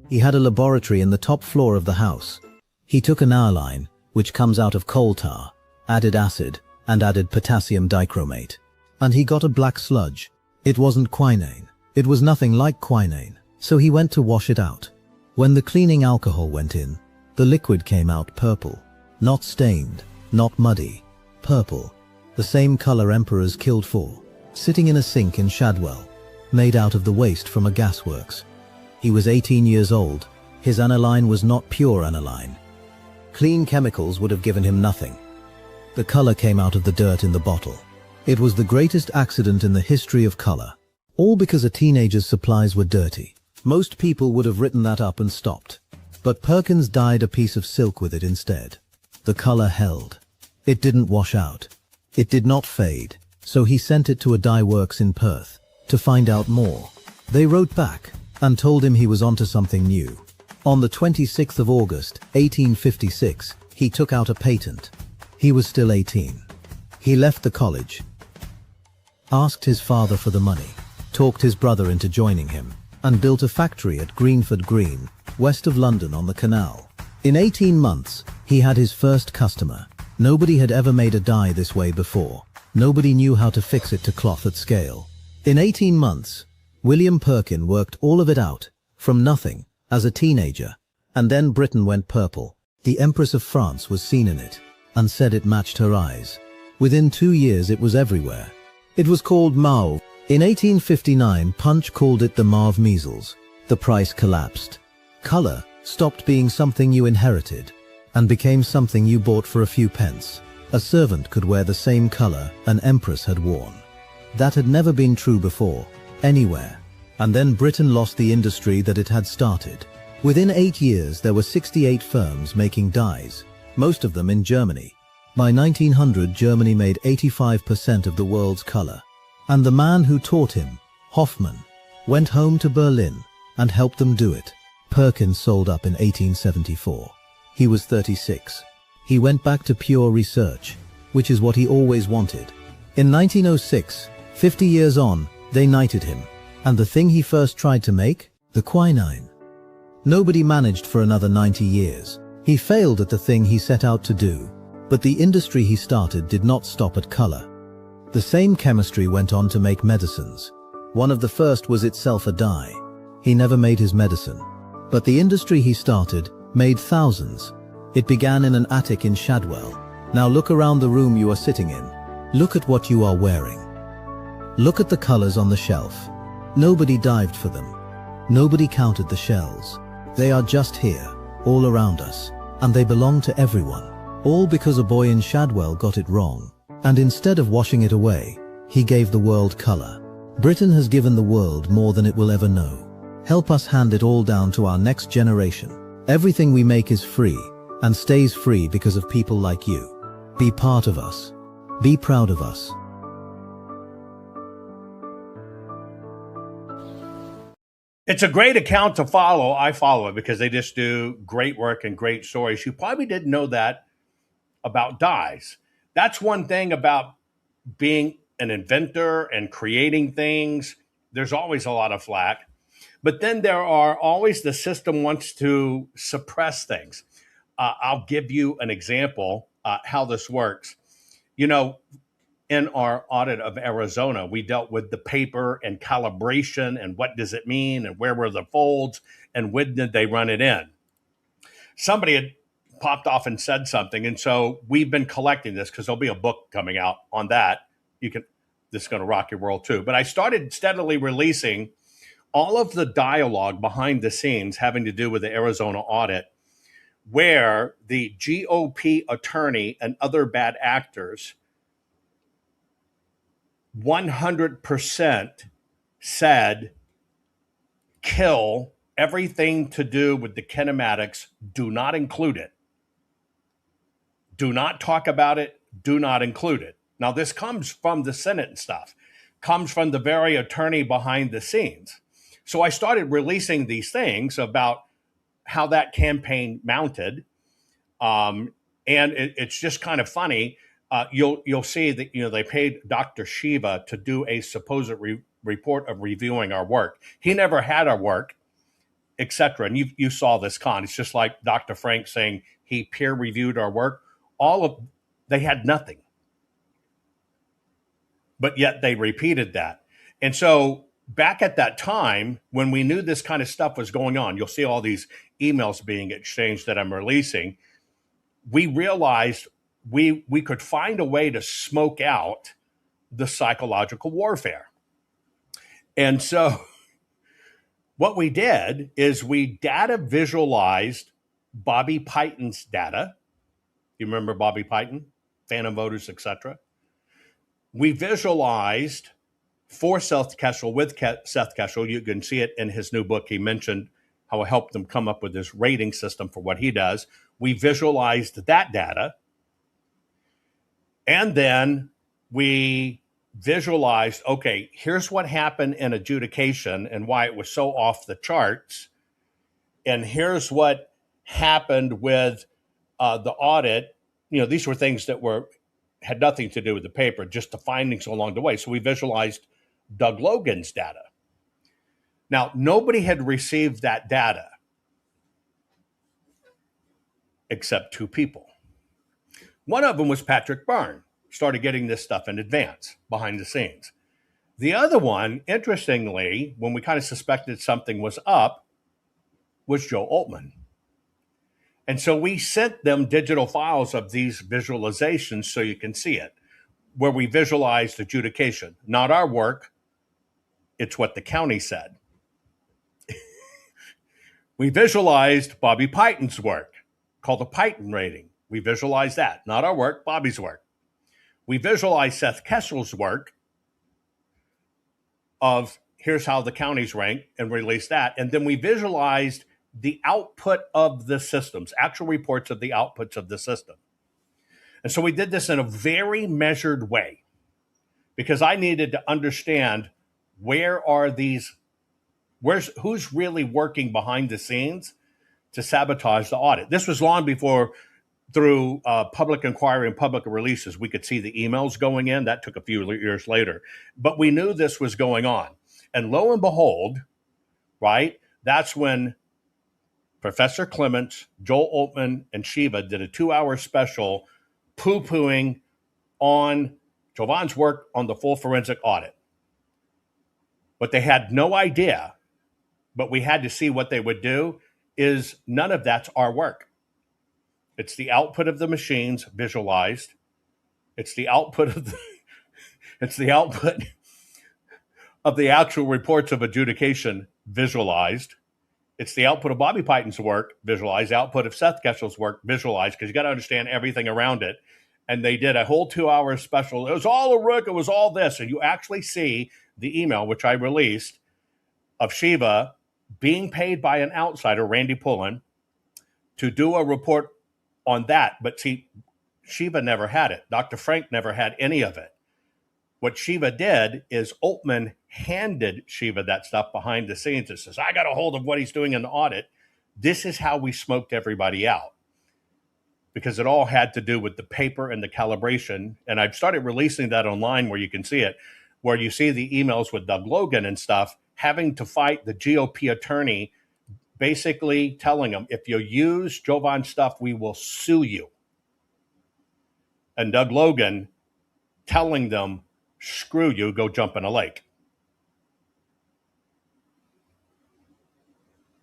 He had a laboratory in the top floor of the house. He took an aniline, which comes out of coal tar, added acid, and added potassium dichromate. And he got a black sludge. It wasn't quinine. It was nothing like quinine, so he went to wash it out. When the cleaning alcohol went in, the liquid came out purple. Not stained, not muddy. Purple. The same color emperors killed for. Sitting in a sink in Shadwell, made out of the waste from a gasworks. He was 18 years old. His aniline was not pure aniline. Clean chemicals would have given him nothing. The color came out of the dirt in the bottle. It was the greatest accident in the history of color. All because a teenager's supplies were dirty. Most people would have written that up and stopped. But Perkins dyed a piece of silk with it instead. The color held. It didn't wash out. It did not fade. So he sent it to a dye works in Perth to find out more. They wrote back and told him he was onto something new. On the 26th of August, 1856, he took out a patent. He was still 18. He left the college, asked his father for the money, talked his brother into joining him, and built a factory at Greenford Green, west of London on the canal. In 18 months, he had his first customer. Nobody had ever made a dye this way before. Nobody knew how to fix it to cloth at scale. In 18 months, William Perkin worked all of it out, from nothing, as a teenager. And then Britain went purple. The Empress of France was seen in it, and said it matched her eyes. Within 2 years it was everywhere. It was called mauve. In 1859, Punch called it the mauve measles. The price collapsed. Color stopped being something you inherited, and became something you bought for a few pence. A servant could wear the same color an empress had worn. That had never been true before, anywhere. And then Britain lost the industry that it had started. Within 8 years there were 68 firms making dyes, most of them in Germany. By 1900 Germany made 85% of the world's color. And the man who taught him, Hoffmann, went home to Berlin and helped them do it. Perkin sold up in 1874. He was 36. He went back to pure research, which is what he always wanted. In 1906, 50 years on, they knighted him. And the thing he first tried to make The quinine. Nobody managed for another 90 years. He failed at the thing he set out to do, but the industry he started did not stop at color. The same chemistry went on to make medicines. One of the first was itself a dye. He never made his medicine, but the industry he started made thousands. It began in an attic in Shadwell. Now look around the room you are sitting in. Look at what you are wearing. Look at the colors on the shelf. Nobody dived for them. Nobody counted the shells. They are just here, all around us, and they belong to everyone. All because a boy in Shadwell got it wrong. And instead of washing it away, he gave the world color. Britain has given the world more than it will ever know. Help us hand it all down to our next generation. Everything we make is free, and stays free because of people like you. Be part of us. Be proud of us. It's a great account to follow. I follow it because they just do great work and great stories. You probably didn't know that about dyes. That's one thing about being an inventor and creating things. There's always a lot of flack. But then there are always the system wants to suppress things. I'll give you an example how this works. You know, in our audit of Arizona, we dealt with the paper and calibration and what does it mean and where were the folds and when did they run it in. Somebody had popped off and said something, and so we've been collecting this because there'll be a book coming out on that. This is going to rock your world too. But I started steadily releasing all of the dialogue behind the scenes having to do with the Arizona audit, where the GOP attorney and other bad actors 100% said, kill everything to do with the kinematics, do not include it. Do not talk about it, do not include it. Now, this comes from the Senate and stuff, comes from the very attorney behind the scenes. So I started releasing these things about how that campaign mounted. And it's just kind of funny. You'll see that, they paid Dr. Shiva to do a supposed report of reviewing our work. He never had our work, etc. And you saw this con. It's just like Dr. Frank saying he peer reviewed our work. They had nothing. But yet they repeated that. And so back at that time, when we knew this kind of stuff was going on, you'll see all these emails being exchanged that I'm releasing. We realized we could find a way to smoke out the psychological warfare. And so what we did is we data visualized Bobby Pyton's data. You remember Bobby Pyton, Phantom Voters, etc. We visualized for Seth Keshel with Seth Keshel. You can see it in his new book. He mentioned how I helped them come up with this rating system for what he does. We visualized that data. And then we visualized, okay, here's what happened in adjudication and why it was so off the charts. And here's what happened with the audit. These were things that had nothing to do with the paper, just the findings along the way. So we visualized Doug Logan's data. Now, nobody had received that data except two people. One of them was Patrick Byrne, started getting this stuff in advance, behind the scenes. The other one, interestingly, when we kind of suspected something was up, was Joe Altman. And so we sent them digital files of these visualizations so you can see it, where we visualized adjudication. Not our work, it's what the county said. We visualized Bobby Pyton's work, called the Pyton rating. We visualized that. Not our work, Bobby's work. We visualized Seth Kessel's work of here's how the counties rank and released that. And then we visualized the output of the systems, actual reports of the outputs of the system. And so we did this in a very measured way because I needed to understand who's really working behind the scenes to sabotage the audit. This was long before, through public inquiry and public releases, we could see the emails going in. That took a few years later. But we knew this was going on. And lo and behold, right, That's when Professor Clements, Joel Altman, and Shiva did a 2-hour special poo-pooing on Jovan's work on the full forensic audit. What they had no idea, but we had to see what they would do, is none of that's our work. It's the output of the machines visualized. It's the output of the actual reports of adjudication visualized. It's the output of Bobby Python's work visualized, output of Seth Geshel's work visualized, because you got to understand everything around it. And they did a whole 2-hour special. It was all a rook. It was all this. And you actually see the email, which I released, of Shiva being paid by an outsider, Randy Pullen, to do a report on that. But see, Shiva never had it. Dr. Frank never had any of it. What Shiva did is Altman handed Shiva that stuff behind the scenes. It says, I got a hold of what he's doing in the audit. This is how we smoked everybody out, because it all had to do with the paper and the calibration. And I've started releasing that online where you can see it, where you see the emails with Doug Logan and stuff, having to fight the GOP attorney, basically telling him, if you use Jovan stuff, we will sue you. And Doug Logan telling them, screw you, go jump in a lake.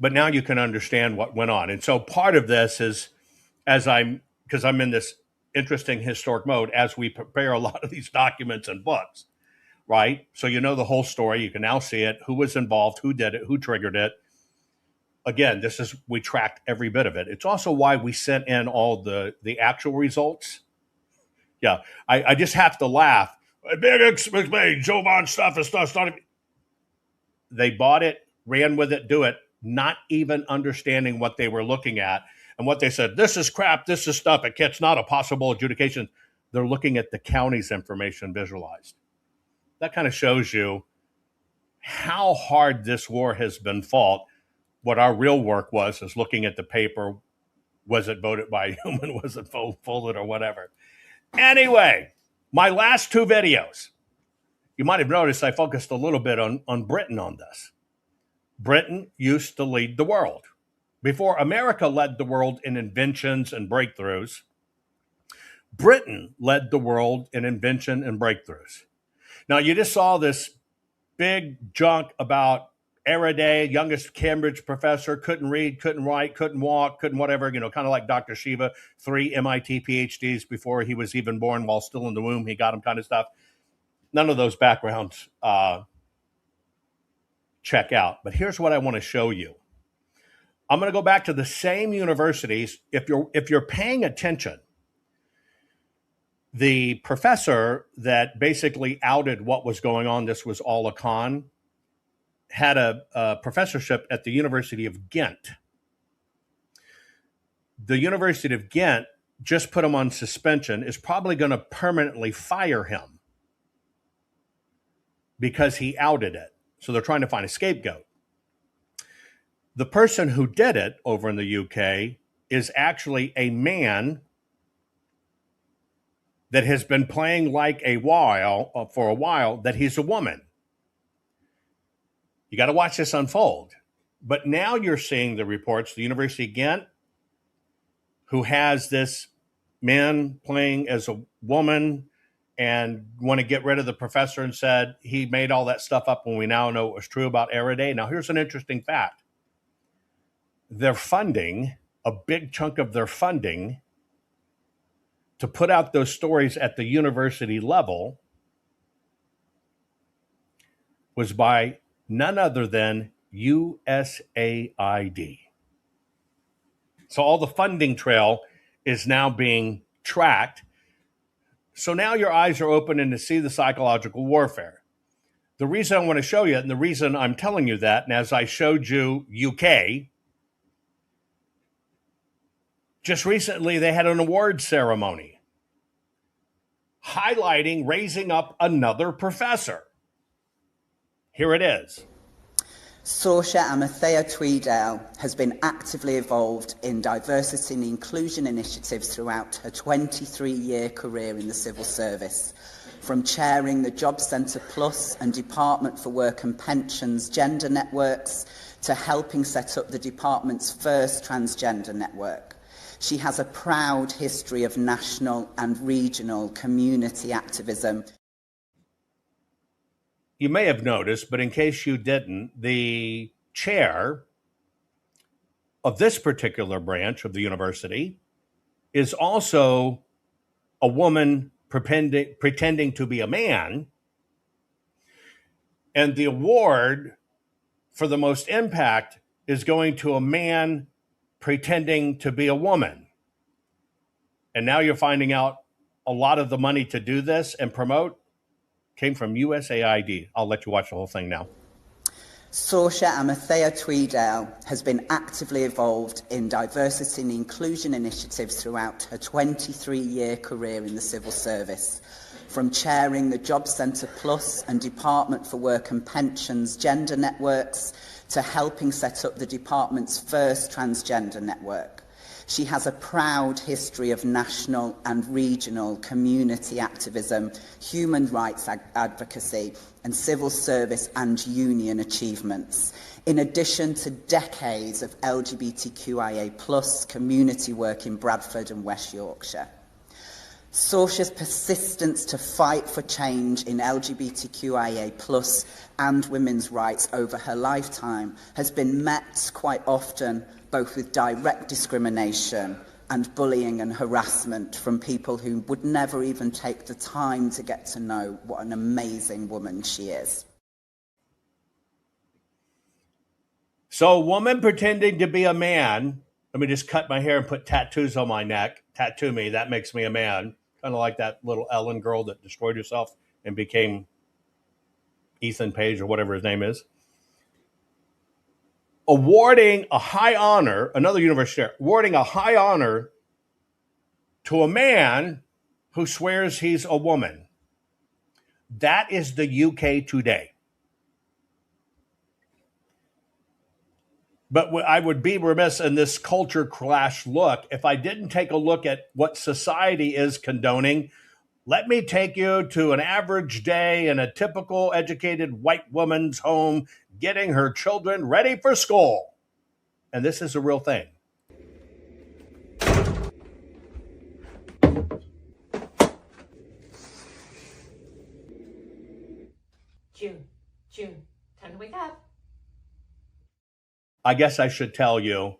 But now you can understand what went on. And so part of this is, because I'm in this interesting historic mode as we prepare a lot of these documents and books, right? So you know the whole story. You can now see it, who was involved, who did it, who triggered it. Again, we tracked every bit of it. It's also why we sent in all the actual results. Yeah, I just have to laugh. Big Jovan stuff is stuff. They bought it, ran with it, do it, not even understanding what they were looking at. And what they said, this is crap, this is stuff, it's not a possible adjudication. They're looking at the county's information visualized. That kind of shows you how hard this war has been fought. What our real work was is looking at the paper. Was it voted by a human? Was it folded or whatever? Anyway, my last 2 videos, you might have noticed I focused a little bit on Britain on this. Britain used to lead the world. Before America led the world in inventions and breakthroughs, Britain led the world in invention and breakthroughs. Now, you just saw this big junk about Araday, youngest Cambridge professor, couldn't read, couldn't write, couldn't walk, couldn't whatever, kind of like Dr. Shiva, 3 MIT PhDs before he was even born, while still in the womb, he got him kind of stuff. None of those backgrounds check out. But here's what I want to show you. I'm going to go back to the same universities. If you're paying attention, the professor that basically outed what was going on, this was all a con, had a professorship at the University of Ghent. The University of Ghent just put him on suspension, is probably going to permanently fire him because he outed it. So they're trying to find a scapegoat. The person who did it over in the UK is actually a man that has been playing like for a while that he's a woman. You got to watch this unfold. But now you're seeing the reports, the University of Ghent, who has this man playing as a woman and want to get rid of the professor, and said he made all that stuff up when we now know it was true about Araday. Now, here's an interesting fact. Their funding, a big chunk of their funding to put out those stories at the university level, was by none other than USAID. So all the funding trail is now being tracked. So now your eyes are opening to see the psychological warfare. The reason I want to show you, and the reason I'm telling you that, and as I showed you UK, just recently they had an award ceremony highlighting raising up another professor. Here it is. Saoirse Amathea Tweedale has been actively involved in diversity and inclusion initiatives throughout her 23-year career in the civil service, from chairing the Job Centre Plus and Department for Work and Pensions gender networks to helping set up the department's first transgender network. She has a proud history of national and regional community activism. You may have noticed, but in case you didn't, the chair of this particular branch of the university is also a woman pretending to be a man. And the award for the most impact is going to a man pretending to be a woman. And now you're finding out a lot of the money to do this and promote came from USAID. I'll let you watch the whole thing now. Saoirse Amathea Tweedale has been actively involved in diversity and inclusion initiatives throughout her 23-year career in the civil service, from chairing the Job Centre Plus and Department for Work and Pensions gender networks to helping set up the department's first transgender network. She has a proud history of national and regional community activism, human rights advocacy, and civil service and union achievements, in addition to decades of LGBTQIA+ community work in Bradford and West Yorkshire. Saoirse's persistence to fight for change in LGBTQIA+ and women's rights over her lifetime has been met quite often both with direct discrimination and bullying and harassment from people who would never even take the time to get to know what an amazing woman she is. So a woman pretending to be a man, let me just cut my hair and put tattoos on my neck, tattoo me, that makes me a man. Kind of like that little Ellen girl that destroyed herself and became Ethan Page or whatever his name is. Awarding a high honor, another university, awarding a high honor to a man who swears he's a woman. That is the UK today. But I would be remiss in this culture clash look if I didn't take a look at what society is condoning. Let me take you to an average day in a typical educated white woman's home getting her children ready for school. And this is a real thing. June, time to wake up. I guess I should tell you,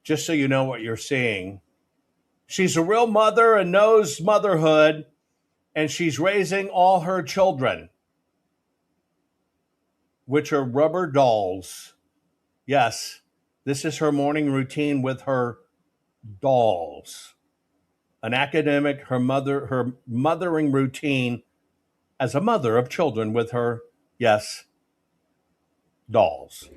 just so you know what you're seeing. She's a real mother and knows motherhood, and she's raising all her children, which are rubber dolls. Yes, this is her morning routine with her dolls. An academic, her mothering routine as a mother of children with her, yes, dolls.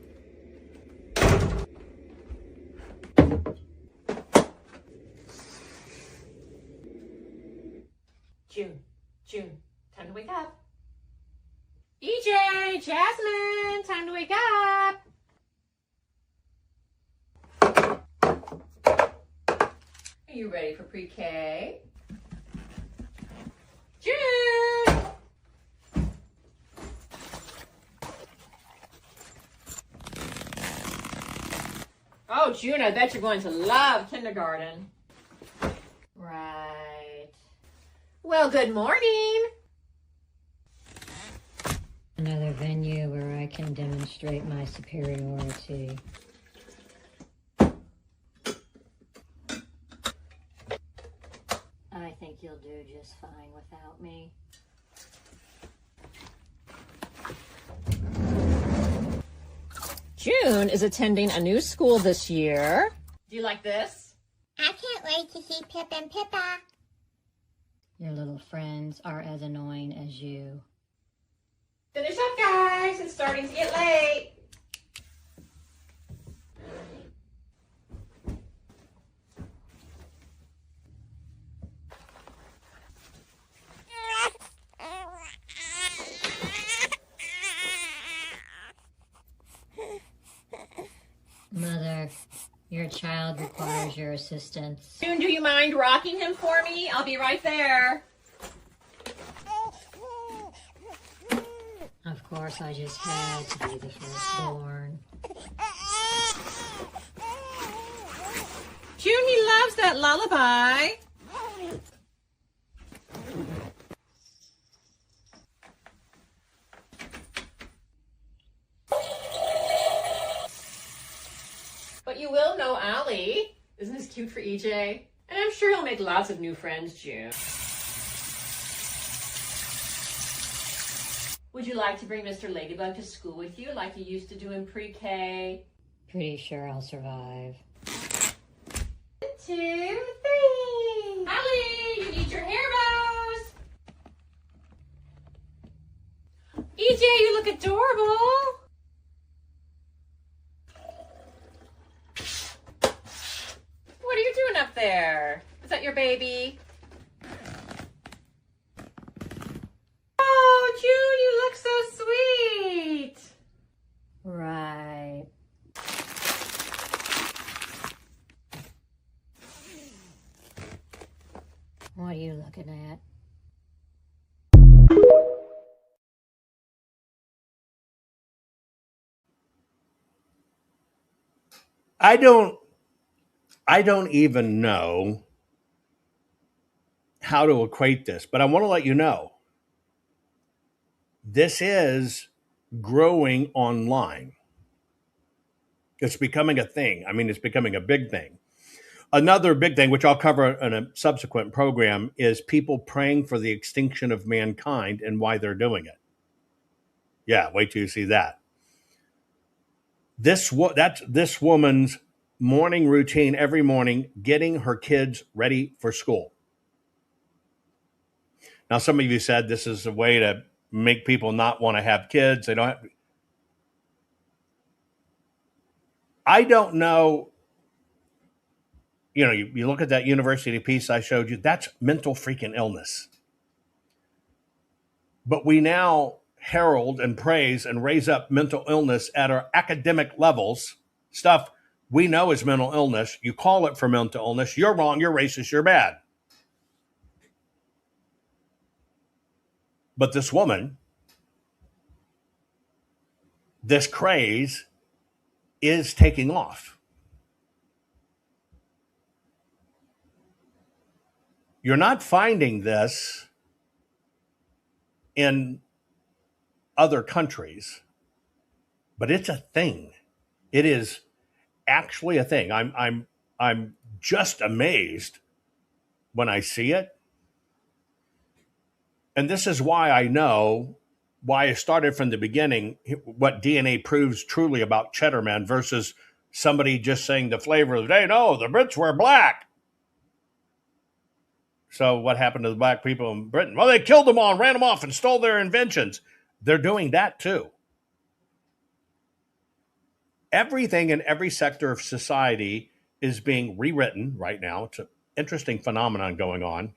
June, time to wake up. EJ, Jasmine, time to wake up. Are you ready for pre-K? June! Oh, June, I bet you're going to love kindergarten. Right. Well, good morning. Another venue where I can demonstrate my superiority. I think you'll do just fine without me. June is attending a new school this year. Do you like this? I can't wait to see Pip and Pippa. Your little friends are as annoying as you. Finish up, guys. It's starting to get late. Mother, your child requires your assistance. June, do you mind rocking him for me? I'll be right there. Of course, I just had to be the firstborn. Junie loves that lullaby. But you will know Allie. Isn't this cute for EJ? And I'm sure he'll make lots of new friends, June. Would you like to bring Mr. Ladybug to school with you like you used to do in pre-K? Pretty sure I'll survive. 1, 2, 3. Allie, you need your hair bows. EJ, you look adorable. What are you doing up there? Is that your baby? Oh, June, you look so sweet. Right. What are you looking at? I don't even know how to equate this, but I want to let you know this is growing online. It's becoming a thing. I mean, it's becoming a big thing. Another big thing, which I'll cover in a subsequent program, is people praying for the extinction of mankind and why they're doing it. Yeah, wait till you see that. That's this woman's morning routine every morning, getting her kids ready for school. Now, some of you said this is a way to make people not want to have kids. They don't have. I don't know. You know, you look at that university piece I showed you, that's mental freaking illness. But we now herald and praise and raise up mental illness at our academic levels, stuff we know is mental illness. You call it for mental illness. You're wrong. You're racist. You're bad. But this woman, this craze is taking off. You're not finding this in other countries, but it's a thing. It is actually a thing. I'm just amazed when I see it. And this is why I know why I started from the beginning what DNA proves truly about Cheddar Men versus somebody just saying the flavor of the day. No, the Brits were black. So what happened to the black people in Britain? Well, they killed them all and ran them off and stole their inventions. They're doing that too. Everything in every sector of society is being rewritten right now. It's an interesting phenomenon going on,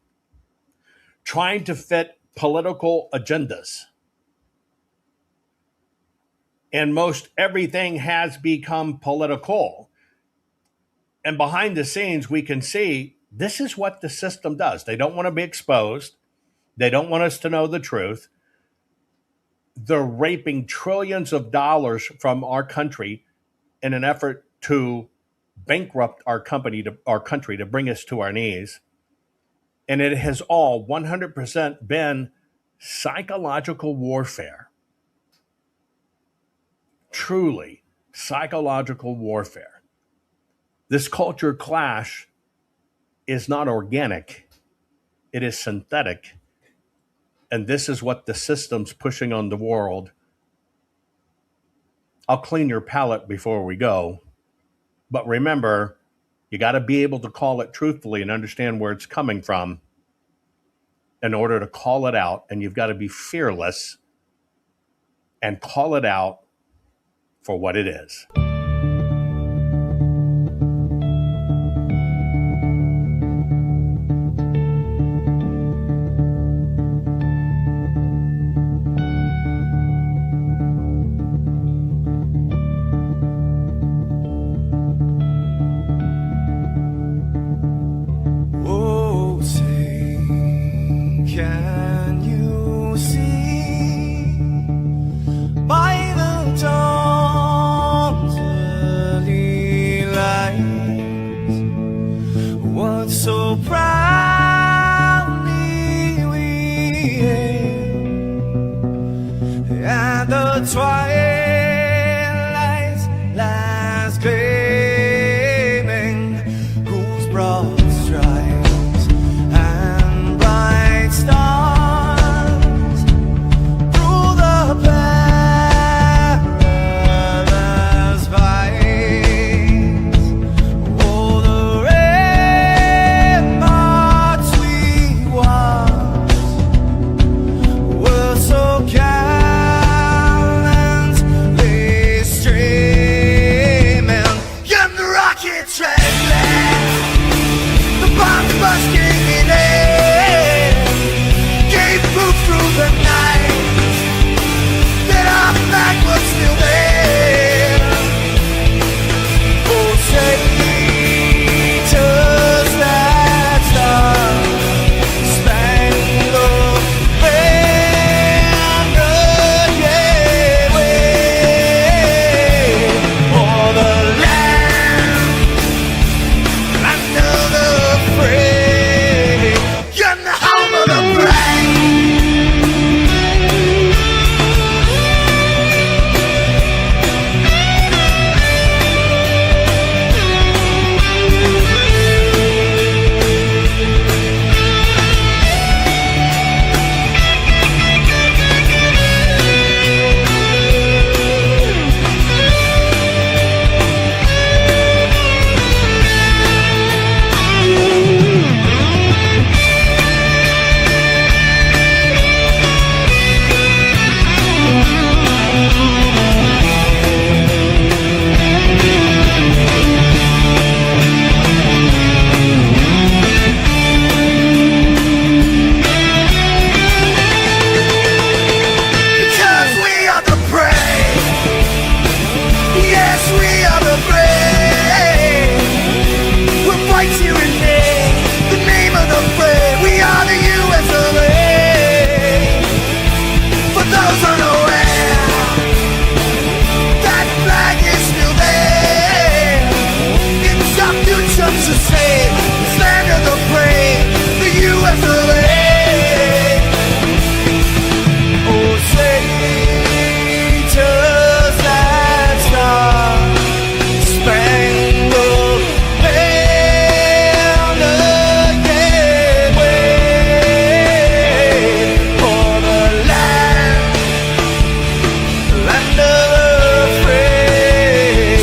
trying to fit political agendas. And most everything has become political. And behind the scenes, we can see this is what the system does. They don't want to be exposed. They don't want us to know the truth. They're raping trillions of dollars from our country in an effort to bankrupt our country to bring us to our knees. And it has all 100% been psychological warfare. Truly psychological warfare. This culture clash is not organic. It is synthetic. And this is what the system's pushing on the world. I'll clean your palate before we go. But remember, you got to be able to call it truthfully and understand where it's coming from in order to call it out. And you've got to be fearless and call it out for what it is. By the dawn's the twilight's last gleaming, whose broad stripes and bright stars through the perilous fights. Oh, the ramparts we watched were so gallantly streaming, and the rockets trembling, the bombs bursting in air, gave proof through the night that our flag was still there. Oh, say, does that star-spangled banner yet wave o'er the land under the free and the home of the brave? Because we are the brave. Yes, we are the brave. We'll fight you in the name of the brave. We are the US of A. For those unaware, that flag is still there. It's our future to save. This land of the brave, the US of A. Oh, say, does that star-spangled banner yet wave o'er the land of the free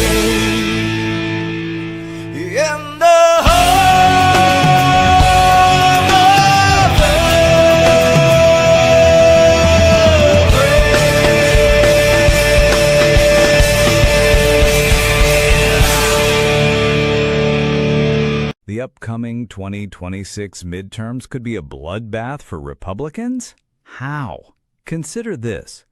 and the home of the The upcoming 2026 midterms could be a bloodbath for Republicans? How? Consider this.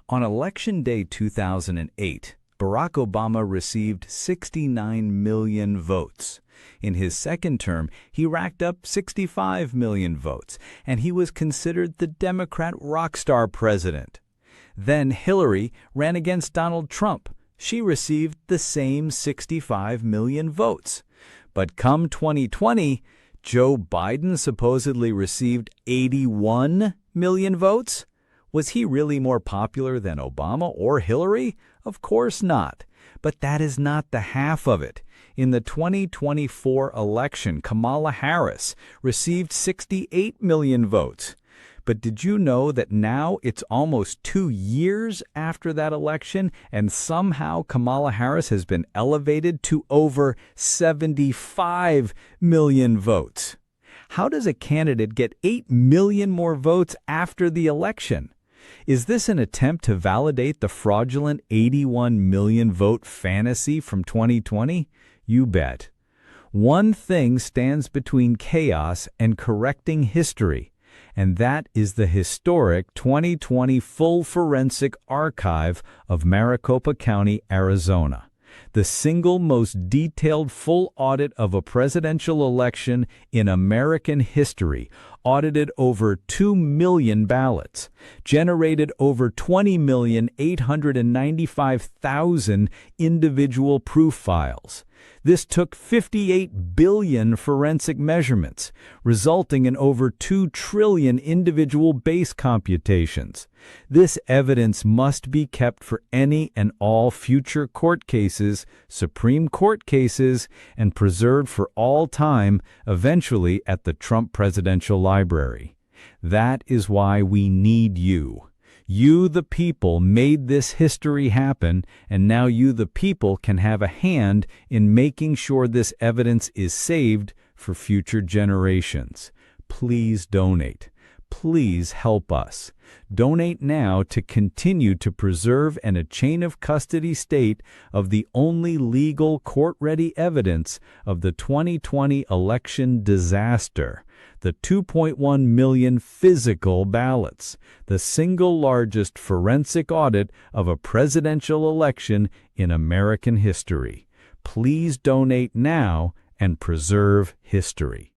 On Election Day 2008, Barack Obama received 69 million votes. In his second term, he racked up 65 million votes, and he was considered the Democrat rock star president. Then Hillary ran against Donald Trump. She received the same 65 million votes. But come 2020, Joe Biden supposedly received 81 million votes? Was he really more popular than Obama or Hillary? Of course not. But that is not the half of it. In the 2024 election, Kamala Harris received 68 million votes. But did you know that now it's almost 2 years after that election, and somehow Kamala Harris has been elevated to over 75 million votes? How does a candidate get 8 million more votes after the election? Is this an attempt to validate the fraudulent 81 million vote fantasy from 2020? You bet. One thing stands between chaos and correcting history, and that is the historic 2020 full forensic archive of Maricopa County, Arizona, the single most detailed full audit of a presidential election in American history, audited over 2 million ballots, generated over 20,895,000 individual proof files, This took 58 billion forensic measurements, resulting in over 2 trillion individual base computations. This evidence must be kept for any and all future court cases, Supreme Court cases, and preserved for all time, eventually at the Trump Presidential Library. That is why we need you. You, the people, made this history happen, and now you, the people, can have a hand in making sure this evidence is saved for future generations. Please donate. Please help us. Donate now to continue to preserve and a chain of custody state of the only legal court-ready evidence of the 2020 election disaster. The 2.1 million physical ballots, the single largest forensic audit of a presidential election in American history. Please donate now and preserve history.